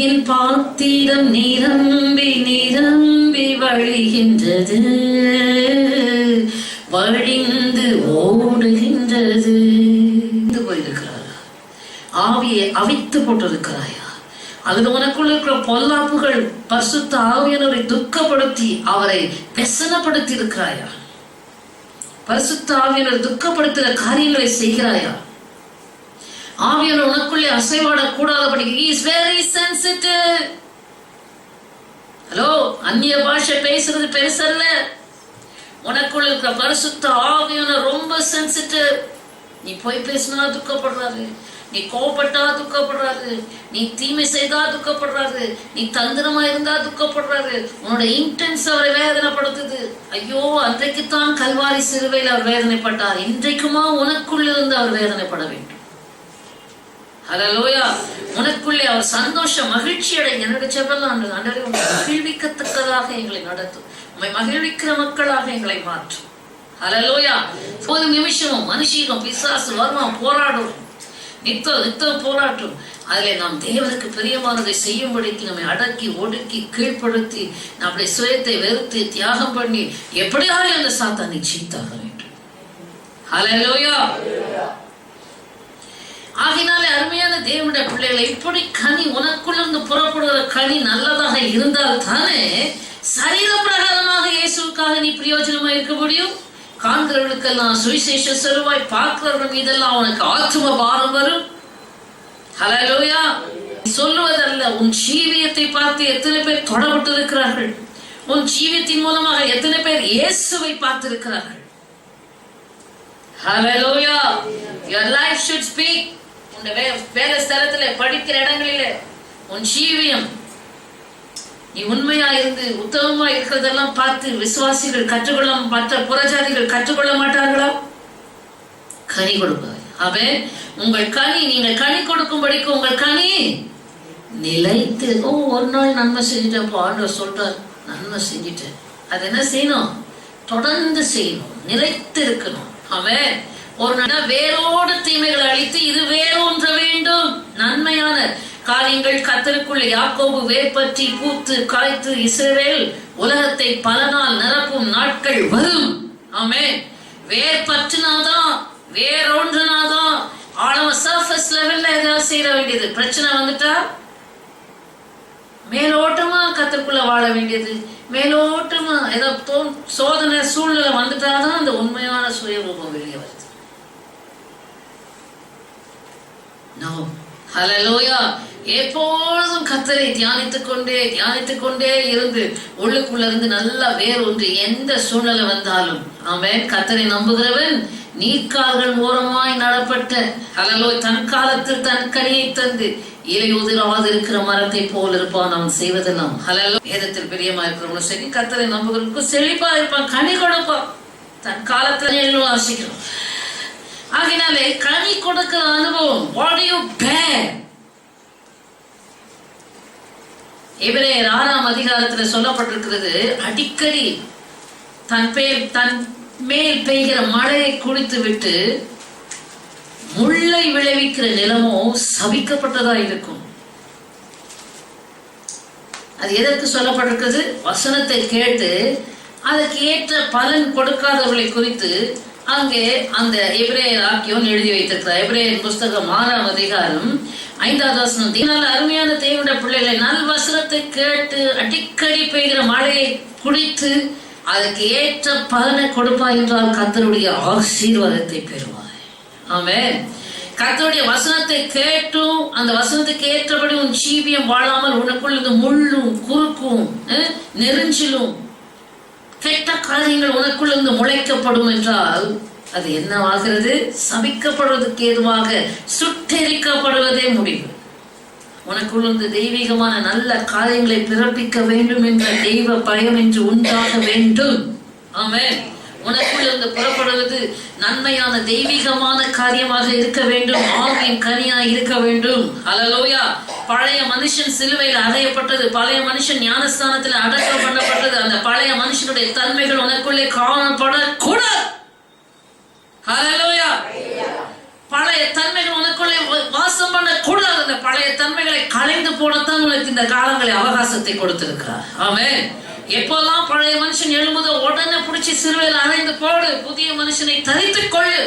என் பாத்திரம் நிரம்பி நிரம்பி வழிகின்றது, வழிந்து ஓடுகின்றது. போயிருக்கிறாரா? ஆவியை அவித்து போட்டிருக்கிறாயா? அல்லது உனக்குள்ள இருக்கிற பொல்லாப்புகள் பரிசுத்த ஆவியானவரை துக்கப்படுத்தி அவரை பெசனப்படுத்தி இருக்கிறாயா? பரிசுத்த ஆவியானவரை துக்கப்படுத்துகிற காரியங்களை செய்கிறாயா? ஆவியானவர் உனக்குள்ளே அசைவாடக்கூடாதபடி he is very sensitive. Hello, அந்நிய பாஷை பேசுறது பெருசல்ல. உனக்குள்ள இருக்கிற பரிசுத்த ஆவியானவர் ரொம்ப சென்சிட்டிவ். நீ போய் பேசினா துக்கப்படுறாரு, நீ கோபப்பட்டா துக்கப்படுறாரு, நீ தீமை செய்தா துக்கப்படுறாரு, நீ தந்திரமா இருந்தா துக்கப்படுறாரு. உன்னோட இன்டென்ஸ் அவரை வேதனைப்படுத்துது. ஐயோ, அன்றைக்குத்தான் கல்வாரி சிலுவையில் அவர் வேதனைப்பட்டார், இன்றைக்குமா உனக்குள்ள இருந்து அவர் வேதனைப்பட வேண்டும்? ஹல்லேலூயா. உனக்குள்ளே அவர் சந்தோஷ மகிழ்ச்சி அடை. என்னோட செபெல்லாம் ஆண்டவரே, உங்களை மகிழ்விக்கத்தக்கதாக எங்களை நடத்தும், உண்மை மகிழ்விக்கிற மக்களாக எங்களை மாற்றும். ஹல்லேலூயா. ஒரு நிமிஷமும் மனுஷீகம் பிசாசு வருவான், போராடும், நித்தம் போராட்டும். அதில் நாம் தேவனுக்கு பிரியமானதை செய்யும்படிக்கு நம்மை அடக்கி ஒடுக்கி கீழ்ப்படுத்தி நம்முடைய சுயத்தை வெறுத்து தியாகம் பண்ணி எப்படியாவது அந்த சாத்தானை ஜெயித்தாக வேண்டும். ஹல்லேலூயா. ஆகினாலே அருமையான தேவனுடைய பிள்ளைகளை, இப்படி கனி உனக்குள்ளிருந்து புறப்படுகிற கனி நல்லதாக இருந்தால் தானே சரீர பிரகாரமாக இயேசுக்காக நீ பிரயோஜனமா இருக்க முடியும். காண்கிறவர்களுக்கெல்லாம் சுவிசேஷ செருவாய், பார்க்கிறவர்கள் மீதெல்லாம் உனக்கு ஆத்தும பாரம் வரும். ஹல்லேலூயா. சொல்லுவதல்ல, உன் ஜீவியத்தை பார்த்து எத்தனை பேர் தொடப்பட்டு இருக்கிறார்கள். உன் ஜீவியத்தின் மூலமாக எத்தனை பேர் இயேசுவை பார்த்திருக்கிறார்கள்? ஹல்லேலூயா. Your life should speak. உன் வேலை ஸ்தலத்திலே, படிக்கிற இடங்களிலே உன் ஜீவியம் நீ உண்மையா இருந்து உத்தமமா இருக்கிறதெல்லாம் பார்த்து விசுவாசிகள் கற்றுக்கொள்ள, மற்ற புறஜாதிகள் கற்றுக்கொள்ள மாட்டார்களா? கனி கொடுப்பார். ஆமென். உங்கள் கனி, நீங்கள் கனி கொடுக்கும்படிக்கு உங்கள் கனி நிலைத்து. ஒரு நாள் நன்மை செஞ்சுட்டப்போ ஆண்டவர் சொல்றார், நன்மை செஞ்சுட்டேன். அது என்ன செய்யணும்? தொடர்ந்து செய்யணும், நிலைத்து இருக்கணும். ஆமென். ஒரு நாள் வேரோடு தீமைகளை அழித்து இது வேரூன்ற வேண்டும். நன்மையான காரியங்கள் கர்த்தருக்குள்ள யாக்கோபு வேர்பற்றி பூத்து காய்த்து இஸ்ரவேல் உலகத்தை பல நாள் நிரப்பும் நாட்கள் வரும். ஆமென். வேர் பற்றினாதான், வேறொன்றுனாதான் ஆழமா சர்ஃபேஸ் லெவல்ல ஏதாவது செய்ய வேண்டியது. பிரச்சனை வந்துட்டா மேலோட்டமா கர்த்தருக்குள்ள வாழ வேண்டியது. மேலோட்டமா ஏதோ சோதனை சூழ்நிலை வந்துட்டாதான் அந்த உண்மையான சுயரூபம் வெளியே வருது. ஹல்லேலூயா. எப்பொழுதும் கர்த்தரை தியானித்துக் கொண்டே இருந்து உள்ளுக்குள்ள இருந்து நல்லா வேர் ஒன்று எந்த சூழ்நிலை வந்தாலும், ஆமென், கர்த்தரை நம்புகிறவன் நீர்க்கால்கள் ஓரமாய் நடப்பட்ட, ஹல்லேலூயா, தன் காலத்தில் தன் கனியை தந்து இலை உதிராது இருக்கிற மரத்தை போல் இருப்பான். அவன் செய்வதெல்லாம், ஹல்லேலூயா, வேதத்தில் பிரியமா இருக்கிறவனும் சரி, கர்த்தரை நம்புகிறவனுக்கும் செழிப்பா இருப்பான், கனி கொடுப்பான். தன் காலத்துல எல்லாம் வாசிக்கிறோம். ஆகினாலே கனி கொடுக்கிற அனுபவம். What do you bear? எபிரேயர் 6ஆம் அதிகாரத்துல சொல்லப்பட்டிருக்கிறது, அடிக்கடி தன் மேல் பெய்கிற மழையை குடித்து விட்டு முள்ளை விளைவிக்கிற நிலமோ சபிக்கப்பட்டதா இருக்கும். அது எதற்கு சொல்லப்பட்டிருக்கிறது? வசனத்தை கேட்டு அதற்கு ஏற்ற பலன் கொடுக்காதவர்களை குறித்து அங்கே அந்த எபிரேயர் ஆக்கியோன் எழுதி வைத்திருக்கிறார். எபிரேயர் புஸ்தகம் 6ஆம் அதிகாரம் 5வது வசனம், இதனால அருமையான தேவனுடைய பிள்ளைகளை நல் வசனத்தை கேட்டு அடிக்கடி பெய்கிற மழையை குடித்து அதுக்கு ஏற்ற பலனை கொடுப்பாய் என்றால் கர்த்தருடைய ஆசீர்வாதத்தை பெறுவாய். ஆமென். கர்த்தருடைய வசனத்தை கேட்டும் அந்த வசனத்துக்கு ஏற்றபடி உன் ஜீவியம் வாழாமல் உனக்குள் இந்த முள்ளும் குறுக்கும் நெருஞ்சிலும் கெட்ட காரியங்கள் உனக்குள் இருந்து முளைக்கப்படும் என்றால் அது என்னவாகிறது? சபிக்கப்படுவதற்கு ஏதுவாக சுட்டெரிக்கப்படுவதே முடிவு. உனக்குள் இருந்து தெய்வீகமான நல்ல காரியங்களை பிறப்பிக்க வேண்டும் என்ற தெய்வ பயம் என்று உண்டாக வேண்டும். ஆமென். உனக்குள் இருந்து புறப்படுவது நன்மையான தெய்வீகமான காரியமாக இருக்க வேண்டும். ஆவியின் கனியாய் இருக்க வேண்டும். ஹல்லேலூயா. பழைய மனுஷன் சிலுவையில் அறையப்பட்டது, பழைய மனுஷன் ஞானஸ்தானத்தில் அடக்கம் பண்ணப்பட்டது. அந்த பழைய மனுஷனுடைய தன்மைகள் உனக்குள்ளே காணப்படக்கூடாது. ஹல்லேலூயா. பழைய தன்மைகள் உனக்குள்ளே வாசம் பண்ண கூடாது. அந்த பழைய தன்மைகளை களைந்து போடத்தான் உனக்கு இந்த காலங்களை அவகாசத்தை கொடுத்திருக்கிறார். ஆமென். எப்போல்லாம் பழைய மனுஷன் எழும்புதோ உடனே பிடிச்சி சிலுவையில் அறைந்து போடு, புதிய மனுஷனை தரித்துக் கொள்ளு.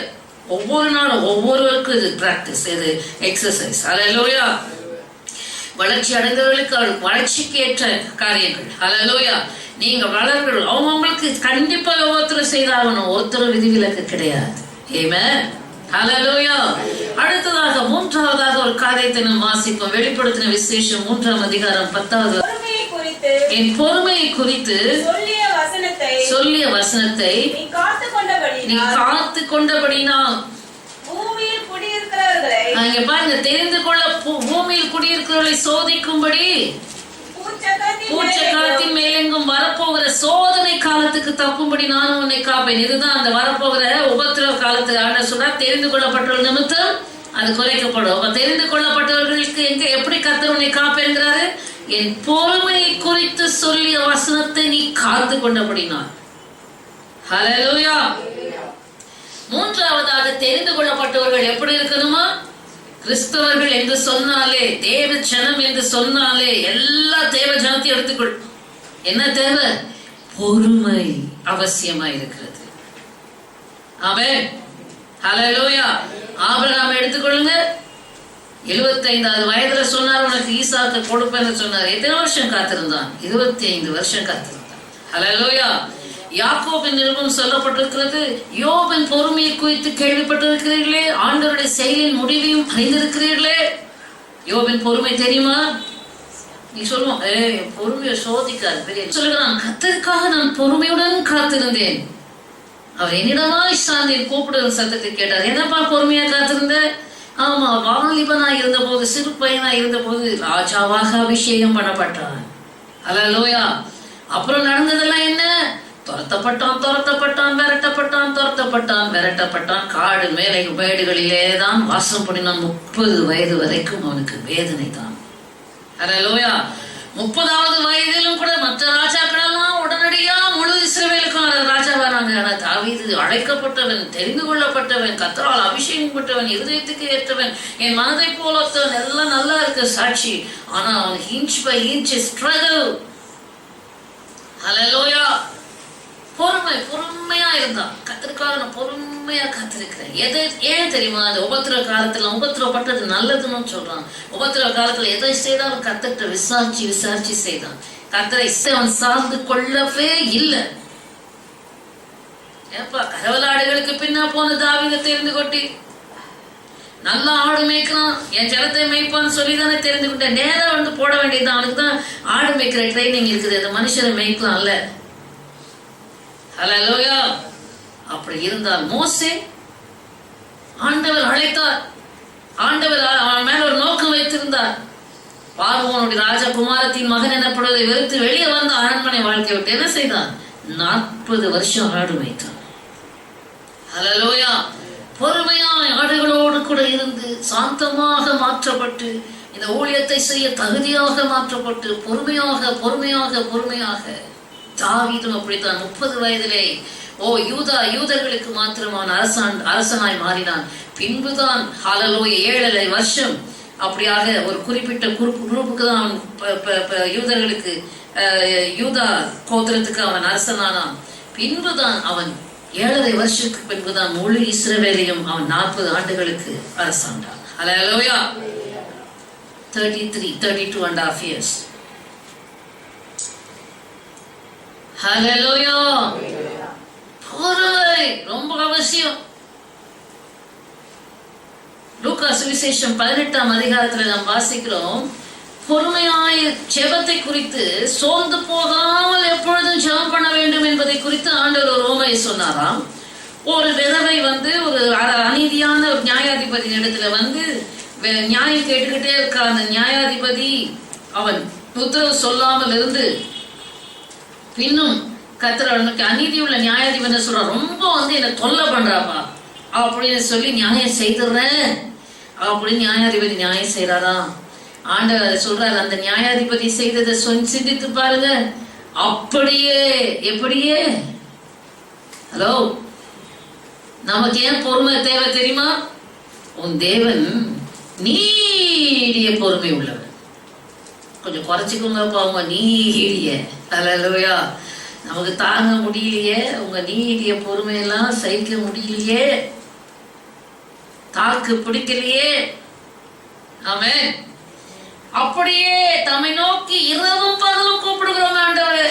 ஒவ்வொரு நாளும் ஒவ்வொருவருக்கும் இது பிராக்டிஸ், இது எக்ஸசைஸ். ஹல்லேலூயா. வளர்ச்சி அடைந்தவர்களுக்கு வளர்ச்சிக்கு ஏற்ற காரியங்கள். ஹல்லேலூயா. நீங்க வளர்கள் அவங்களுக்கு கண்டிப்பா ஒவ்வொருத்தரும் செய்தாகணும். ஒருத்தரும் விதிவிலக்கு கிடையாது. ஆமென். ஹல்லேலூயா. அடுத்ததாக 3வதாக ஒரு காரியத்தை நாம் வாசிப்போம். வெளிப்படுத்தின விசேஷம் 3ஆம் அதிகாரம் 10வது. என் பொறுமையை குறித்து சொல்லிய வசனத்தை நீ காத்து கொண்டபடினால் இங்க பாருங்க, தெரிந்து கொள்ள பூமியில் குடியிருக்கிறவர்களை சோதிக்கும்படி பூச்சக்காலத்தின் மேலெங்கும் வரப்போகிற சோதனை காலத்துக்கு தப்பும்படி நானும் உன்னை காப்பேன். இதுதான் அந்த வரப்போகிற உபத்திரவ காலத்துக்கு ஆண்டவர் சொல்றார். தெரிந்து கொள்ளப்பட்டவர்கள் நிமித்தம் அது குறைக்கப்படும். அப்ப தெரிந்து கொள்ளப்பட்டவர்களுக்கு எங்க எப்படி கர்த்தர் உன்னை காப்பேன்கிறாரு? என் பொறுமையை குறித்து சொல்லிய வசனத்தை நீ காத்து கொண்டபடினால். ஹல்லேலூயா. 3வதாக தெரிந்து கொள்ளப்பட்டவர்கள் எப்படி இருக்கணுமா? கிறிஸ்தவர்கள் என்று சொன்னாலே, தேவ ஜனம் என்று சொன்னாலே எல்லா தேவ ஜனத்தையும் எடுத்துக்கொள். என்ன தேவை? பொறுமை அவசியமா இருக்கிறது. ஆமென். ஹல்லேலூயா. ஆபிரகாம் எடுத்துக்கொள்ளுங்க. 75வது வயதுல சொன்னார் உனக்கு ஈசாக்கு கொடுப்பேன்னு சொன்னார். எத்தனை வருஷம் காத்திருந்தான்? 25 வருஷம் காத்திருந்தான். ஹல்லேலூயா. யாக்கோபின் நிருபம் சொல்லப்பட்டிருக்கிறது. யோபின் பொறுமையை குறித்து கேள்விப்பட்டிருக்கிறீர்களே, ஆண்டவருடைய செயலின் முடிவையும் அறிந்திருக்கிறீர்களே. யோபின் பொறுமை தெரியுமா? நீ சொல்லுவோம், பொறுமையை சோதிக்காது பெரிய சொல்லுகிறான், கர்த்தருக்காக நான் பொறுமையுடன் காத்திருந்தேன். அவர் என்னிடமாய் சார்ந்தேன், கூப்பிடுற சத்தத்தை கேட்டார். என்னப்பா பொறுமையா காத்திருந்த? ஆமா, வாலிபனா இருந்த போது, சிறு பையனா இருந்த போது ராஜாவாக அபிஷேகம் பண்ணப்பட்டான். அல்லேலூயா. அப்புறம் நடந்ததெல்லாம் என்ன? துரத்தப்பட்டான், விரட்டப்பட்டான். காடு மேலை மேடுகளிலே தான் வாசம் பண்ணினான். 30 வயது வரைக்கும் அவனுக்கு வேதனை தான். அல்லேலூயா. 30வது வயதிலும் கூட மற்ற ராஜாக்களெல்லாம் உடனடியா முழு இஸ்ரவேலுக்கும் ராஜா வராங்க. ஆனா தாவீது அழைக்கப்பட்டவன், தெரிந்து கொள்ளப்பட்டவன், கர்த்தரால் அபிஷேகம் பட்டவன், இருதயத்துக்கு ஏற்றவன், என் மனதை போலத்தவன், எல்லாம் நல்லா இருக்க சாட்சி. ஆனா அவன் இன்ச் பை இன்ச் ஸ்ட்ரகிள். அல்லேலூயா. பொறுமையா இருந்தான். கர்த்தருக்காக நான் பொறுமையா காத்திருக்கிறேன். ஏன் தெரியுமா? அந்த உபத்திரவ காலத்துல உபத்திரவப்பட்டது நல்லதுன்னு சொல்றான். உபத்திரவ காலத்துல எதை செய்தாலும் கர்த்தர்கிட்ட விசாரிச்சு செய்தான். கர்த்தரை அவன் சார்ந்து கொள்ளவே இல்லை. ஏப்பா, கரவலாடுகளுக்கு பின்னா போன தாவீதை தெரிந்து கொட்டி நல்லா ஆடு மேய்க்கிறான், என் ஜலத்தை மேய்ப்பான்னு சொல்லிதானே தெரிந்து கொண்டேன். நேரம் வந்து போட வேண்டியதுதான். அவனுக்கு தான் ஆடு மேய்க்கிற ட்ரைனிங் இருக்குது. அந்த மனுஷரை மேய்க்கலாம் இல்ல. அல்லேலூயா. அப்படி இருந்தால் மோசே, ஆண்டவர் அழைத்தார், ஆண்டவர் அவன் மேல ஒரு நோக்கம் வைத்திருந்தார். பார்வோனுடைய ராஜகுமாரத்தின் மகன் எனப்படுவதை வெறுத்து வெளியே வந்த அரண்மனை வாழ்க்கை விட்டு என்ன செய்தான்? 40 வருஷம் ஆடு மேய்த்தான். அல்லேலூயா. பொறுமையாய் ஆடுகளோடு கூட இருந்து சாந்தமாக மாற்றப்பட்டு இந்த ஊழியத்தை செய்ய தகுதியாக மாற்றப்பட்டு பொறுமையாக தாவீதும் அப்படித்தான். 30 வயதிலே யூதர்களுக்கு மாத்திரமான அரசனாய் மாறினான். பின்புதான் ஹல்லேலூயா 7 வருஷம் அப்படியாக ஒரு குறிப்பிட்ட குரூப்புக்கு தான் அவன் யூதர்களுக்கு யூதா கோத்திரத்துக்கு அவன் அரசனானான். பின்புதான் அவன் 7 வருஷத்துக்கு பின்புதான் முழு இஸ்ரவேலையும் அவன் 40 ஆண்டுகளுக்கு அரசாண்டான். ஹல்லேலூயா. 32.5 years. ஹல்லேலூயா. பொறுமை ரொம்ப அவசியம். லூக்கா சுவிசேஷம் 18ஆம் அதிகாரத்துல நாம் வாசிக்கிறோம், பொறுமையாய் ஜெபத்தை குறித்து சோர்ந்து போகாமல் எப்பொழுதும் ஜெபம் பண்ண வேண்டும் என்பதை குறித்து ஆண்டவர் ஒரு உவமையை சொன்னாராம். ஒரு விதவை ஒரு அநீதியான ஒரு நியாயாதிபதி இடத்துல நியாயம் கேட்டுக்கிட்டே இருக்கா. அந்த நியாயாதிபதி அவன் உத்தரவு சொல்லாமல் இருந்து பின்னும் கர்த்தர் அநீதி உள்ள நியாயாதிபதி சொல்றான், ரொம்ப என்னை தொல்லை பண்றாப்பா அப்படின்னு சொல்லி நியாயம் செய்துறேன் அப்படின்னு நியாயாதிபதி நியாயம் செய்யறாராம். ஆண்டவர் சொல்றாரு, அந்த நியாயாதிபதி செய்ததை சிந்தித்து பாருங்க. எப்படியே ஹலோ, நமக்கு ஏன் பொறுமை தேவை தெரியுமா? உன் தேவன் நீடிய பொறுமை உள்ளவன். கொஞ்சம் குறைச்சிக்கோங்கப்பா உங்க நீடிய. அல்லேலூயா. நமக்கு தாங்க முடியலையே, உங்க நீடிய பொறுமையெல்லாம் சகிக்க முடியலையே, தாக்கு பிடிக்கலையே. ஆமென். அப்படியே தம்மை நோக்கி இரவும் பகலும் கூப்பிடுகிறோம் ஆண்டவரே.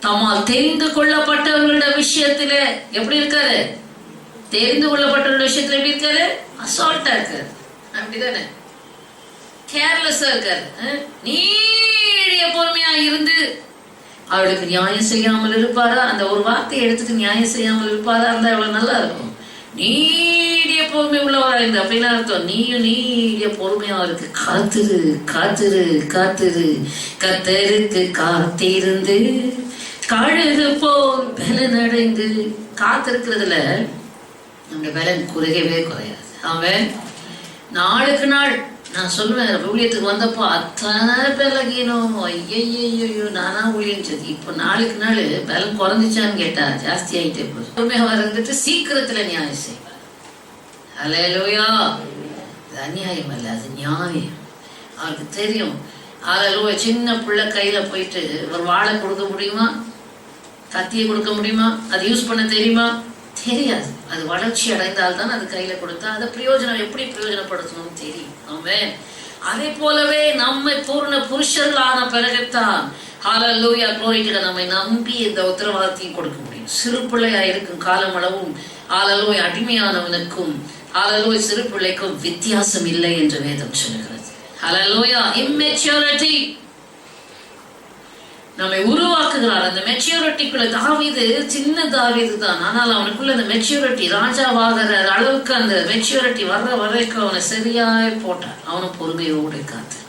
தம்மால் தெரிந்து கொள்ளப்பட்டவர்களோட விஷயத்துல எப்படி இருக்காரு? தெரிந்து கொள்ளப்பட்டவர்களோட விஷயத்துல எப்படி இருக்காரு? அசால்ட்டா இருக்காரு. அப்படிதானே? கேர்லெஸ்ஸா இருக்காரு. நீடிய பொறுமையா இருந்து அவளுக்கு நியாயம் செய்யாமல் இருப்பாரா? அந்த ஒரு வார்த்தையை எடுத்துட்டு நியாயம் செய்யாமல் இருப்பாரா இருந்தா எவ்வளவு நல்லா இருக்கும். நீடிய பொறுமை உள்ளவரா இருந்து அப்படின்னா அர்த்தம், நீயும் நீடிய பொறுமையா இருக்கு. காத்திரு கர்த்தருக்கு காத்திருந்து கழுகு போல் பலனடைந்து. காத்திருக்கிறதுல நம்முடைய பலன் குறையவே குறையாது. அவன் நாளுக்கு நாள் நான் சொல்லுவேன், ஊழியத்துக்கு வந்தப்போ அத்தனை பலகீனம், ஐயோ நானா ஊழியம் செய்து. இப்போ நாளுக்கு நாள் பலம் குறைஞ்சிச்சான்னு கேட்டா ஜாஸ்தி ஆகிட்டே போகுது. பொறுமையாக இருந்துட்டு சீக்கிரத்துல நியாயம் செய்வார். அல்லேலூயா. அது அநியாயம் அல்ல, அது நியாயம். அவருக்கு தெரியும். அல்லேலூயா. சின்ன பிள்ளை கையில போயிட்டு ஒரு வாழை கொடுக்க முடியுமா? கத்தியை கொடுக்க முடியுமா? அது யூஸ் பண்ண தெரியுமா? தெரியாது. அது வளர்ச்சி அடைந்தால்தான் அது கையில கொடுத்தா அதை பிரயோஜனம் எப்படி பிரயோஜனப்படுத்தணும்னு தெரியும். ஆமென். அதே போலவே நம்மை பூர்ண புருஷர்களான பிறகுத்தான் ஹல்லேலூயா க்ளோரிக்கு நம்மை நம்பி இந்த உத்தரவாதத்தையும் கொடுக்க முடியும். சிறு பிள்ளையா இருக்கும் காலம் அளவும் ஹல்லேலூயா அடிமையானவனுக்கும் ஹல்லேலூயா சிறு பிள்ளைக்கும் வித்தியாசம் இல்லை என்று வேதம் சொல்லுகிறது. ஹல்லேலூயா. இம்மெச்சூரிட்டி நம்மை உருவாக்குகிறார். அந்த மெச்சூரிட்டிக்குள்ள தாவீது சின்ன தாவீது தான், ஆனால் அவனுக்குள்ள அந்த மெச்சூரிட்டி ராஜாவாகிற அளவுக்கு அந்த மெச்சூரிட்டி வர்ற வரைக்கும் அவனை சரியாய் போட்டார். அவனும் பொறுமையோடு காத்திருந்தான்.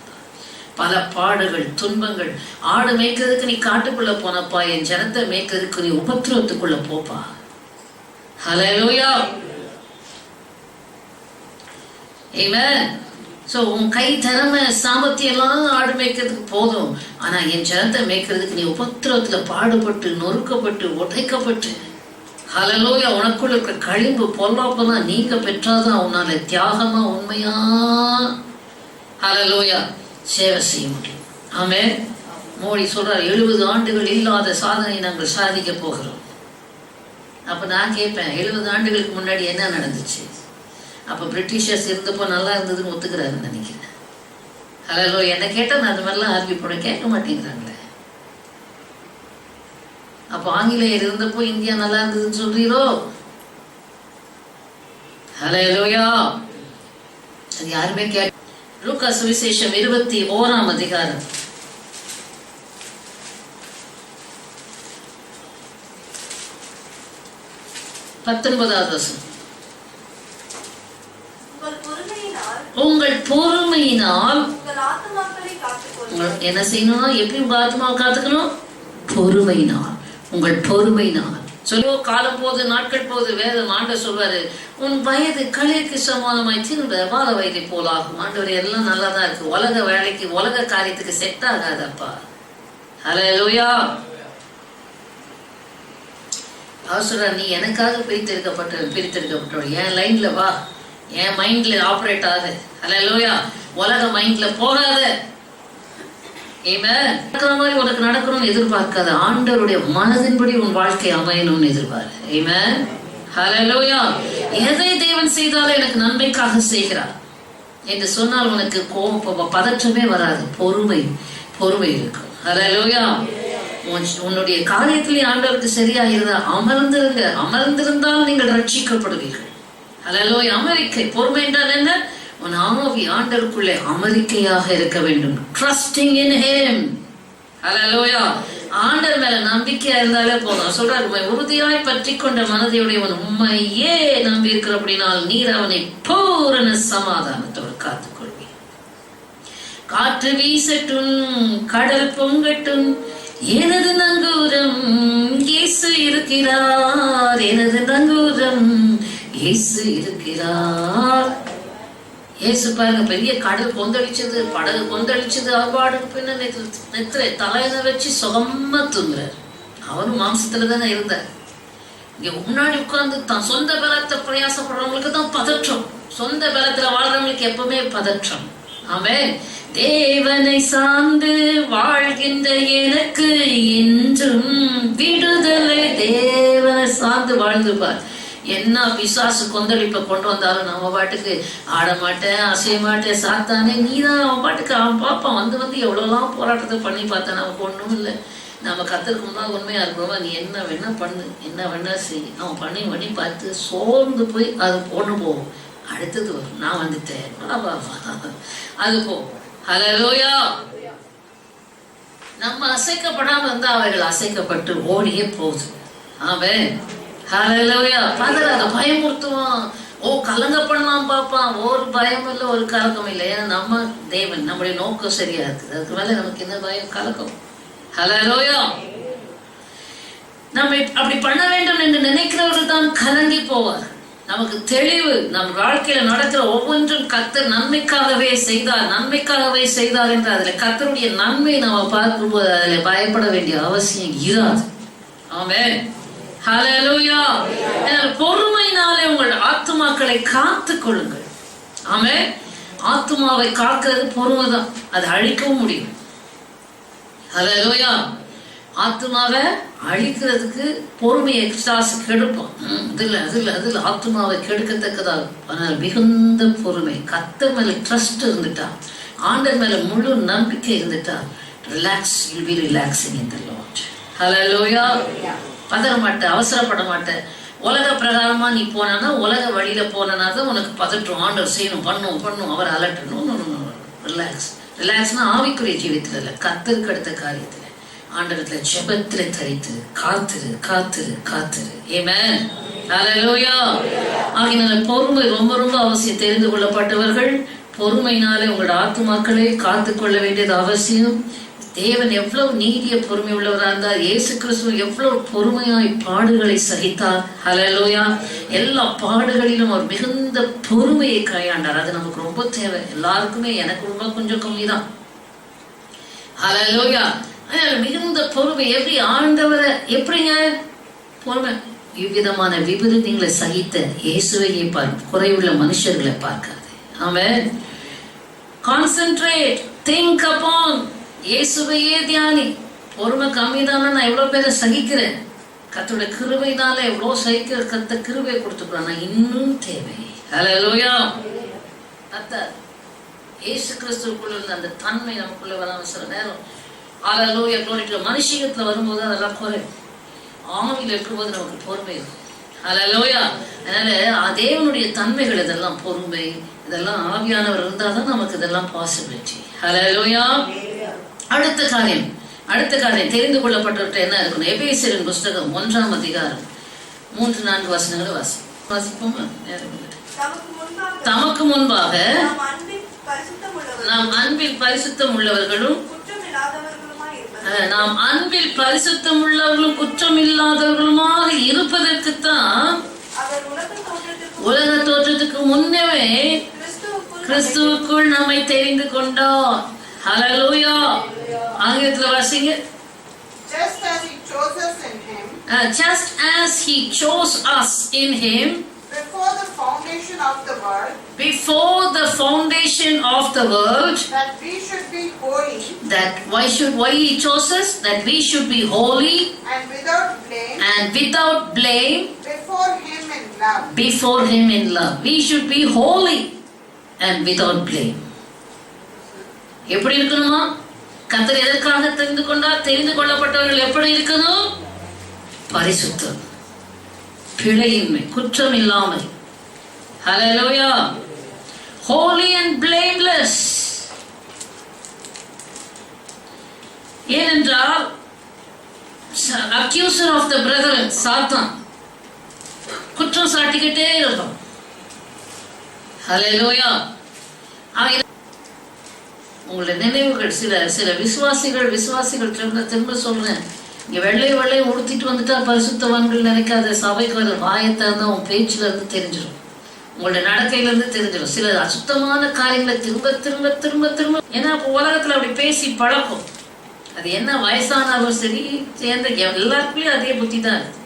பல பாடுகள், துன்பங்கள். ஆடு மேய்க்கிறதுக்கு நீ காட்டுக்குள்ள போனப்பா, என் ஜனத்தை மேய்க்கிறதுக்கு நீ உபத்திரவத்துக்குள்ள போப்பா. ஹல்லேலூயா. ஆமென். சோ உன் கை திறமை சாமர்த்தியம் எல்லாம் ஆடு மேய்க்கிறதுக்கு போதும், ஆனா என் ஜனத்தை மேய்க்கிறதுக்கு நீ உபத்திரவத்துல பாடுபட்டு நொறுக்கப்பட்டு உடைக்கப்பட்டு, ஹல்லேலூயா, உனக்குள்ள இருக்கிற களிம்பு பொல்லாப்பெல்லாம் நீங்க பெற்றாதான் உன்னால தியாகமா உண்மையா ஹல்லேலூயா சேவை செய்ய முடியும். ஆமென். மோடி சொல்றார் 70 ஆண்டுகள் இல்லாத சாதனை நாங்கள் சாதிக்க போகிறோம். அப்ப நான் கேட்பேன், 70 ஆண்டுகளுக்கு முன்னாடி என்ன நடந்துச்சு? அப்ப பிரிட்டிஷர்ஸ் இருந்தப்போ நல்லா இருந்ததுன்னு ஒத்துக்கிறாருன்னு நினைக்கிறேன். ஹலோ, என்ன கேட்டா நான் அது மாதிரிலாம் ஆரம்பிப்போட கேட்க மாட்டேங்கிறாங்களே. அப்போ ஆங்கிலேயர் இருந்தப்போ இந்தியா நல்லா இருந்ததுன்னு சொல்றீரோ? ஹல்லேலூயா. அது யாருமே கேட்க. லூக்கா சுவிசேஷம் 21ஆம் அதிகாரம் 19வது வசனம். உங்கள் பொறுமையினால் என்ன செய்யணும்? எப்படி உங்க ஆத்மாவை காத்துக்கணும்? பொறுமையினால். உங்கள் பொறுமையினால். சொல்லோ காலம் போது நாட்கள் போது வேதம் ஆண்டவர் சொல்வாரு, உன் வயது களிக்கு சமானமாய் திரும்ப வாழ வயதை போலாகும். ஆண்டவர் எல்லாம் நல்லா தான் இருக்கு, உலக வேலைக்கு உலக காரியத்துக்கு செட் ஆகாதப்பா. ஹல்லேலூயா. அவசரம், நீ எனக்காக பிரித்தெடுக்கப்பட்டவள், என் லைன்ல வா, என் மைண்ட்ல ஆப்ரேட் ஆகுது. ஹல்லேலூயா. உலக மைண்ட்ல போகாத. நடக்கிற மாதிரி உனக்கு நடக்கணும்னு எதிர்பார்க்காத. ஆண்டவருடைய மனதின்படி உன் வாழ்க்கை அமையணும்னு எதிர்பார்க்க. ஆமென். ஹல்லேலூயா. எதை தேவன் செய்தாலும் எனக்கு நன்மைக்காக செய்கிறார் என்று சொன்னால் உனக்கு கோபம் பதற்றமே வராது. பொறுமை இருக்கும். ஹல்லேலூயா. உன்னுடைய காரியத்திலே ஆண்டவருக்கு சரியா இருந்தா அமர்ந்திருங்க. அமர்ந்திருந்தால் நீங்கள் ரட்சிக்கப்படுவீர்கள். ஹல்லேலூயா. அமெரிக்கை பொறுமை என்றால் என்ன? உன் ஆவி ஆண்டவருக்குள்ளே அமெரிக்கையாக இருக்க வேண்டும். Trusting in him. ஹல்லேலூயா. ஆண்டவர் மேல நம்பிக்கையா இருந்தாலே போதும். சொல்றாரு, உறுதியாய் பற்றி கொண்ட மனதையுடையவன் உண்மையே நம்பி இருக்கிற அப்படினால் நீர் அவனை பூரண சமாதானத்தோடு காத்துக்கொள்வீர். காற்று வீசட்டும், கடல் பொங்கட்டும், எனது நங்கூரம் இயேசு இருக்கிறார். எனது நங்கூரம் இயேசு இருக்கிறார். இயேசு பாருங்க, பெரிய கடல் கொந்தளிச்சது, படகு கொந்தளிச்சது, அவ்வாடுக்கு பின்ன நெத்திரை தலையில வச்சு சுகமா தூங்குறார். அவரும் மாம்சத்துல தானே இருந்தார். இங்க முன்னாடி உட்கார்ந்து தான் சொந்த பலத்தை பிரயாசப்படுறவங்களுக்கு தான் பதற்றம். சொந்த பலத்துல வாழ்றவங்களுக்கு எப்பவுமே பதற்றம். ஆமென். தேவனை சார்ந்து வாழ்கின்ற எனக்கு என்றும் விடுதலை. தேவனை சார்ந்து வாழ்ந்துப்பார். என்ன பிசாசு கொந்தளிப்பை கொண்டு வந்தாலும் நம்ம பாட்டுக்கு ஆட மாட்டேன், அசைய மாட்டேன். சாத்தானே நீதான் அவன் பாட்டுக்கு அவன் பாப்பான். வந்து எவ்வளோலாம் போராட்டத்தை பண்ணி பார்த்தேன். நமக்கு ஒன்றும் இல்லை. நம்ம கத்திருக்கும் தான் உண்மையா இருக்கிறோமா? நீ என்ன வேணா பண்ணு, என்ன வேணா செய். அவன் பண்ணி பார்த்து சோர்ந்து போய் அது பொண்ணு போகும். அடுத்தது வரும், நான் வந்துட்டேன், அது போகும். ஹல்லேலூயா. நம்ம அசைக்கப்படாம இருந்தா அவைகள் அசைக்கப்பட்டு ஓடியே போகுது. ஆமென். ஹல்லேலூயா. பதறாத, பயமுறுத்துவான். கலங்க பண்ணலாம் பார்ப்பான். ஒரு பயம் இல்லை, ஒரு கலக்கம் இல்லை. ஏன்னா நம்ம தேவன், நம்முடைய நோக்கம் சரியா இருக்குது. அதுக்கு மேல நமக்கு என்ன பயம், கலக்கம்? ஹல்லேலூயா. நம்ம அப்படி பண்ண வேண்டும் என்று நினைக்கிறவர்கள் தான் கலங்கி போவார். நமக்கு தெளிவு, நம் வாழ்க்கையில நடக்கிற ஒவ்வொன்றும் கர்த்தர் நன்மைக்காகவே செய்தார் என்று அதுல கர்த்தருடைய நன்மை நம்ம பார்க்கும்போது அதுல பயப்பட வேண்டிய அவசியம் இராது. ஆமென். ஹல்லேலூயா. பொறுமையினாலே உங்கள் ஆத்துமாக்களை காத்துக் கொள்ளுங்கள். ஆமென். ஆத்துமாவை காக்கிறது பொறுமைதான். அது அழிக்கவும் முடியும். ஹல்லேலூயா. ஆத்துமாவை அழிக்கிறதுக்கு பொறுமையை கெடுப்போம். இதுல ஆத்துமாவை கெடுக்கத்தக்கதாக. ஆனால் மிகுந்த பொறுமை, கர்த்தர் மேல ட்ரஸ்ட் இருந்துட்டா, ஆண்டவர் மேல முழு நம்பிக்கை இருந்துட்டா, relax, you will be relaxing in the lord. Hallelujah. பதற மாட்டேன், அவசரப்பட மாட்டேன். உலக பிரகாரமா நீ போனா, உலக வழியில போனா தான் உனக்கு பதற்றம். ஆண்டவர் செய்யணும், பண்ணும், அவரை அலட்டணும். ரிலாக்ஸ்னா ஆவிக்குரிய ஜீவியத்துல இல்லை, கர்த்தருக்கு அடுத்த காரியத்துல. ஆண்டவரத்துல ஜெபத்துல தரித்து காத்திரு காத்திரு காத்திரு. ஆமென். ஹல்லேலூயா. ஆகினால பொறுமை ரொம்ப ரொம்ப அவசியம். தெரிந்து கொள்ளப்பட்டவர்கள் பொறுமையினாலே உங்களோட ஆத்துமாக்களை காத்து கொள்ள வேண்டியது அவசியம். தேவன் எவ்வளவு நீடிய பொறுமை உள்ளவராக இருந்தார். இயேசு கிறிஸ்து எவ்வளவு பொறுமையாய் பாடுகளை சகித்தார். ஹல்லேலூயா. எல்லா பாடுகளிலும் அவர் மிகுந்த பொறுமையை கையாண்டார். அது நமக்கு ரொம்ப தேவை. எல்லாருக்குமே, எனக்கு ரொம்ப கொஞ்சம் கம்மிதான். ஹல்லேலூயா. மிகுந்த பொறுமை. எப்படி ஆண்டவரை எப்படிங்க பொறுமை? இவ்விதமான விபரீதங்களை சகித்த இயேசுவையே பார்க்க, குறைவுள்ள மனுஷர்களை பார்க்காது. ஆமென். கான்சென்ட்ரேட், திங்க் அப்பான், இயேசுவையே தியானி. பொறுமை கம்மிதானா நான் எவ்வளவு பேரை சகிக்கிறேன். கர்த்தருடைய கிருபையினால எவ்வளவு சகிக்கிற கர்த்த கிருபை கொடுத்துக்கிறான். இன்னும் தேவை. ஹல்லேலூயா. கர்த்தர் இயேசு கிறிஸ்துவுக்குள்ள இருந்த அந்த தன்மை நமக்குள்ள வராம சில நேரம் ஹல்லேலூயா க்ளோரி மனுஷியத்துல வரும்போது அதெல்லாம் குறையும். ஆவியில் இருக்கும்போது நமக்கு பொறுமை இருக்கும். ஹல்லேலூயா. அதனால தேவனுடைய தன்மைகள் இதெல்லாம், பொறுமை இதெல்லாம் ஆவியானவர் இருந்தாதான் நமக்கு இதெல்லாம் பாசிபிலிட்டி. ஹல்லேலூயா. அடுத்த காரியம் தெரிந்து கொள்ளப்பட்டவற்றை என்ன இருக்கணும்? எபேசியரின் புஸ்தகம் 1ஆம் அதிகாரம் 3-4 வசனங்களை வாசிப்போமா? தமக்கு முன்பாக நாம் அன்பில் பரிசுத்தம் உள்ளவர்களும் குற்றம் இல்லாதவர்களுமாக இருப்பதற்குத்தான் உலக தோற்றத்துக்கு முன்னவே கிறிஸ்துவுக்குள் நம்மை தெரிந்து கொண்டார். ஹல்லேலூயா. ஆங்கிலத்தில் வாசிங்க. Just as he chose us in him. Just as he chose us in him. Before the foundation of the world. Before the foundation of the world. That we should be holy. Why he chose us? That we should be holy. And without blame. Before him in love. Before him in love. We should be holy and without blame. எப்படி இருக்கணுமா? கர்த்தர் எதற்காக தெரிந்து கொண்டார்? தெரிந்து கொள்ளப்பட்டவர்கள் எப்படி இருக்கணும்? பரிசுத்தம், பிழையின்மை, குற்றம் இல்லாமல். ஹல்லேலூயா. holy and blameless. ஏனென்றால் accuser of the brethren சாத்தான் குற்றம் சாட்டிக்கிட்டே இருக்கும். ஹல்லேலூயா. உங்களுடைய நினைவுகள் சில விசுவாசிகள் திரும்ப சொல்றேன். இங்க வெள்ளை உடுத்திட்டு வந்துட்டா பரிசுத்தவான்கள் நினைக்காத. சபைக்கு வர வாயத்தை இருந்தா உன் பேச்சுல இருந்து தெரிஞ்சிடும், உங்களுடைய நடக்கையில இருந்து தெரிஞ்சிடும். சில அசுத்தமான காரியங்களை திரும்ப ஏன்னா உலகத்துல அப்படி பேசி பழக்கம். அது என்ன வயசானாலும் சரி, சேர்ந்த எல்லாருக்குமே அதே புத்தி தான் இருக்கு.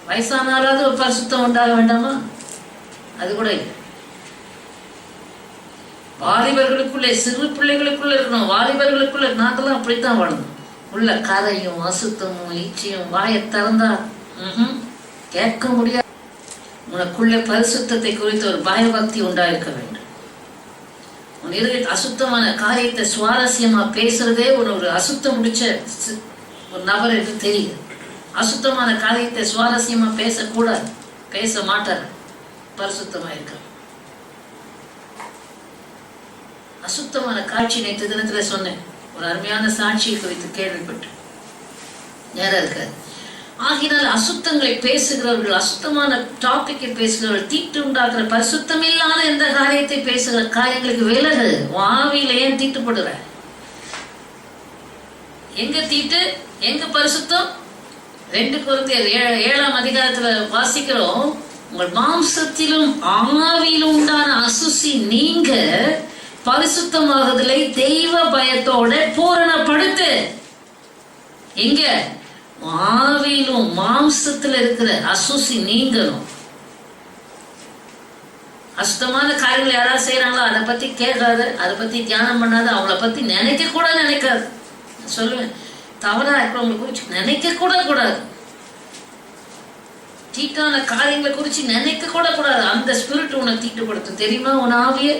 வயசானாலாவது ஒரு பரிசுத்தம் உண்டாக வேண்டாமா? அது கூட இல்லை. வாலிபர்களுக்குள்ளே, சிறு பிள்ளைகளுக்குள்ள இருக்கணும். வாலிபர்களுக்குள்ள நாங்கெல்லாம் அப்படித்தான் வாழணும். உள்ள கரையும் அசுத்தமும் இச்சையும் வாயை திறந்தா கேட்க முடியாது. உனக்குள்ள பரிசுத்தத்தை குறித்து ஒரு பயபக்தி உண்டாயிருக்க வேண்டும். உன் இருக்க அசுத்தமான காரியத்தை சுவாரஸ்யமா பேசுறதே ஒரு அசுத்தம் முடிச்ச ஒரு நபர் என்று தெரியுது. அசுத்தமான காரியத்தை சுவாரஸ்யமா பேசக்கூடாது, பேச மாட்டார். பரிசுத்தமா இருக்க அசுத்தமான காட்சி நேற்று தினத்துல சொன்னேன். ஒரு அருமையான சாட்சியை குறித்து கேள்விப்பட்டு நேரம் இருக்காது. ஆகினால் அசுத்தங்களை பேசுகிறவர்கள், அசுத்தமான டாபிக்கை பேசுகிறவர்கள், தீட்டு உண்டாக்குற பரிசுத்தம் இல்லாத எந்த காரியத்தை பேசுகிற காரியங்களுக்கு விலகு. ஆவியில ஏன் தீட்டுப்படுற? எங்க தீட்டு, எங்க பரிசுத்தம்? 2 கொரிந்தியர் 7ஆம் அதிகாரத்துல வாசிக்கிறோம். உங்கள் மாம்சத்திலும் ஆவியிலும் உண்டான அசுசி நீங்க பரிசுத்தமாகுதலை தெய்வ பயத்தோட பூரணப்படுத்து. எங்க? ஆவியிலும் மாம்சத்துல இருக்கிற அசுசி நீங்கணும். அசுத்தமான காரியங்கள் யாராவது செய்யறாங்களோ அதை பத்தி கேட்காத, அதை பத்தி தியானம் பண்ணாத, அவங்கள பத்தி நினைக்க கூட நினைக்காது. சொல்லுவேன், தவறா இருக்கிறவங்களை குறிச்சு நினைக்க கூட கூடாது. தீட்டான காரியங்களை குறிச்சு நினைக்க கூட கூடாது. அந்த ஸ்பிரிட் உன்னை தீட்டுப்படுத்தும். தெரியுமா? உன் ஆவிய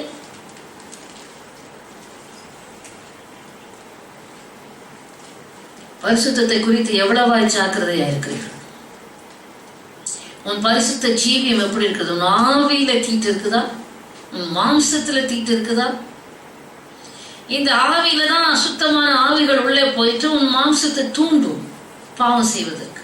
பரிசுத்தத்தை குறித்து எவ்வளவாய் ஜாக்கிரதையா இருக்கிறீர்கள்? உன் பரிசுத்த ஜீவியம் எப்படி இருக்குது? உன் ஆவியில தீட்டு இருக்குதா? உன் மாம்சத்துல தீட்டு இருக்குதா? இந்த ஆவியில தான் அசுத்தமான ஆவிகள் உள்ளே போயிட்டு உன் மாம்சத்தை தூண்டும் பாவம் செய்வதற்கு.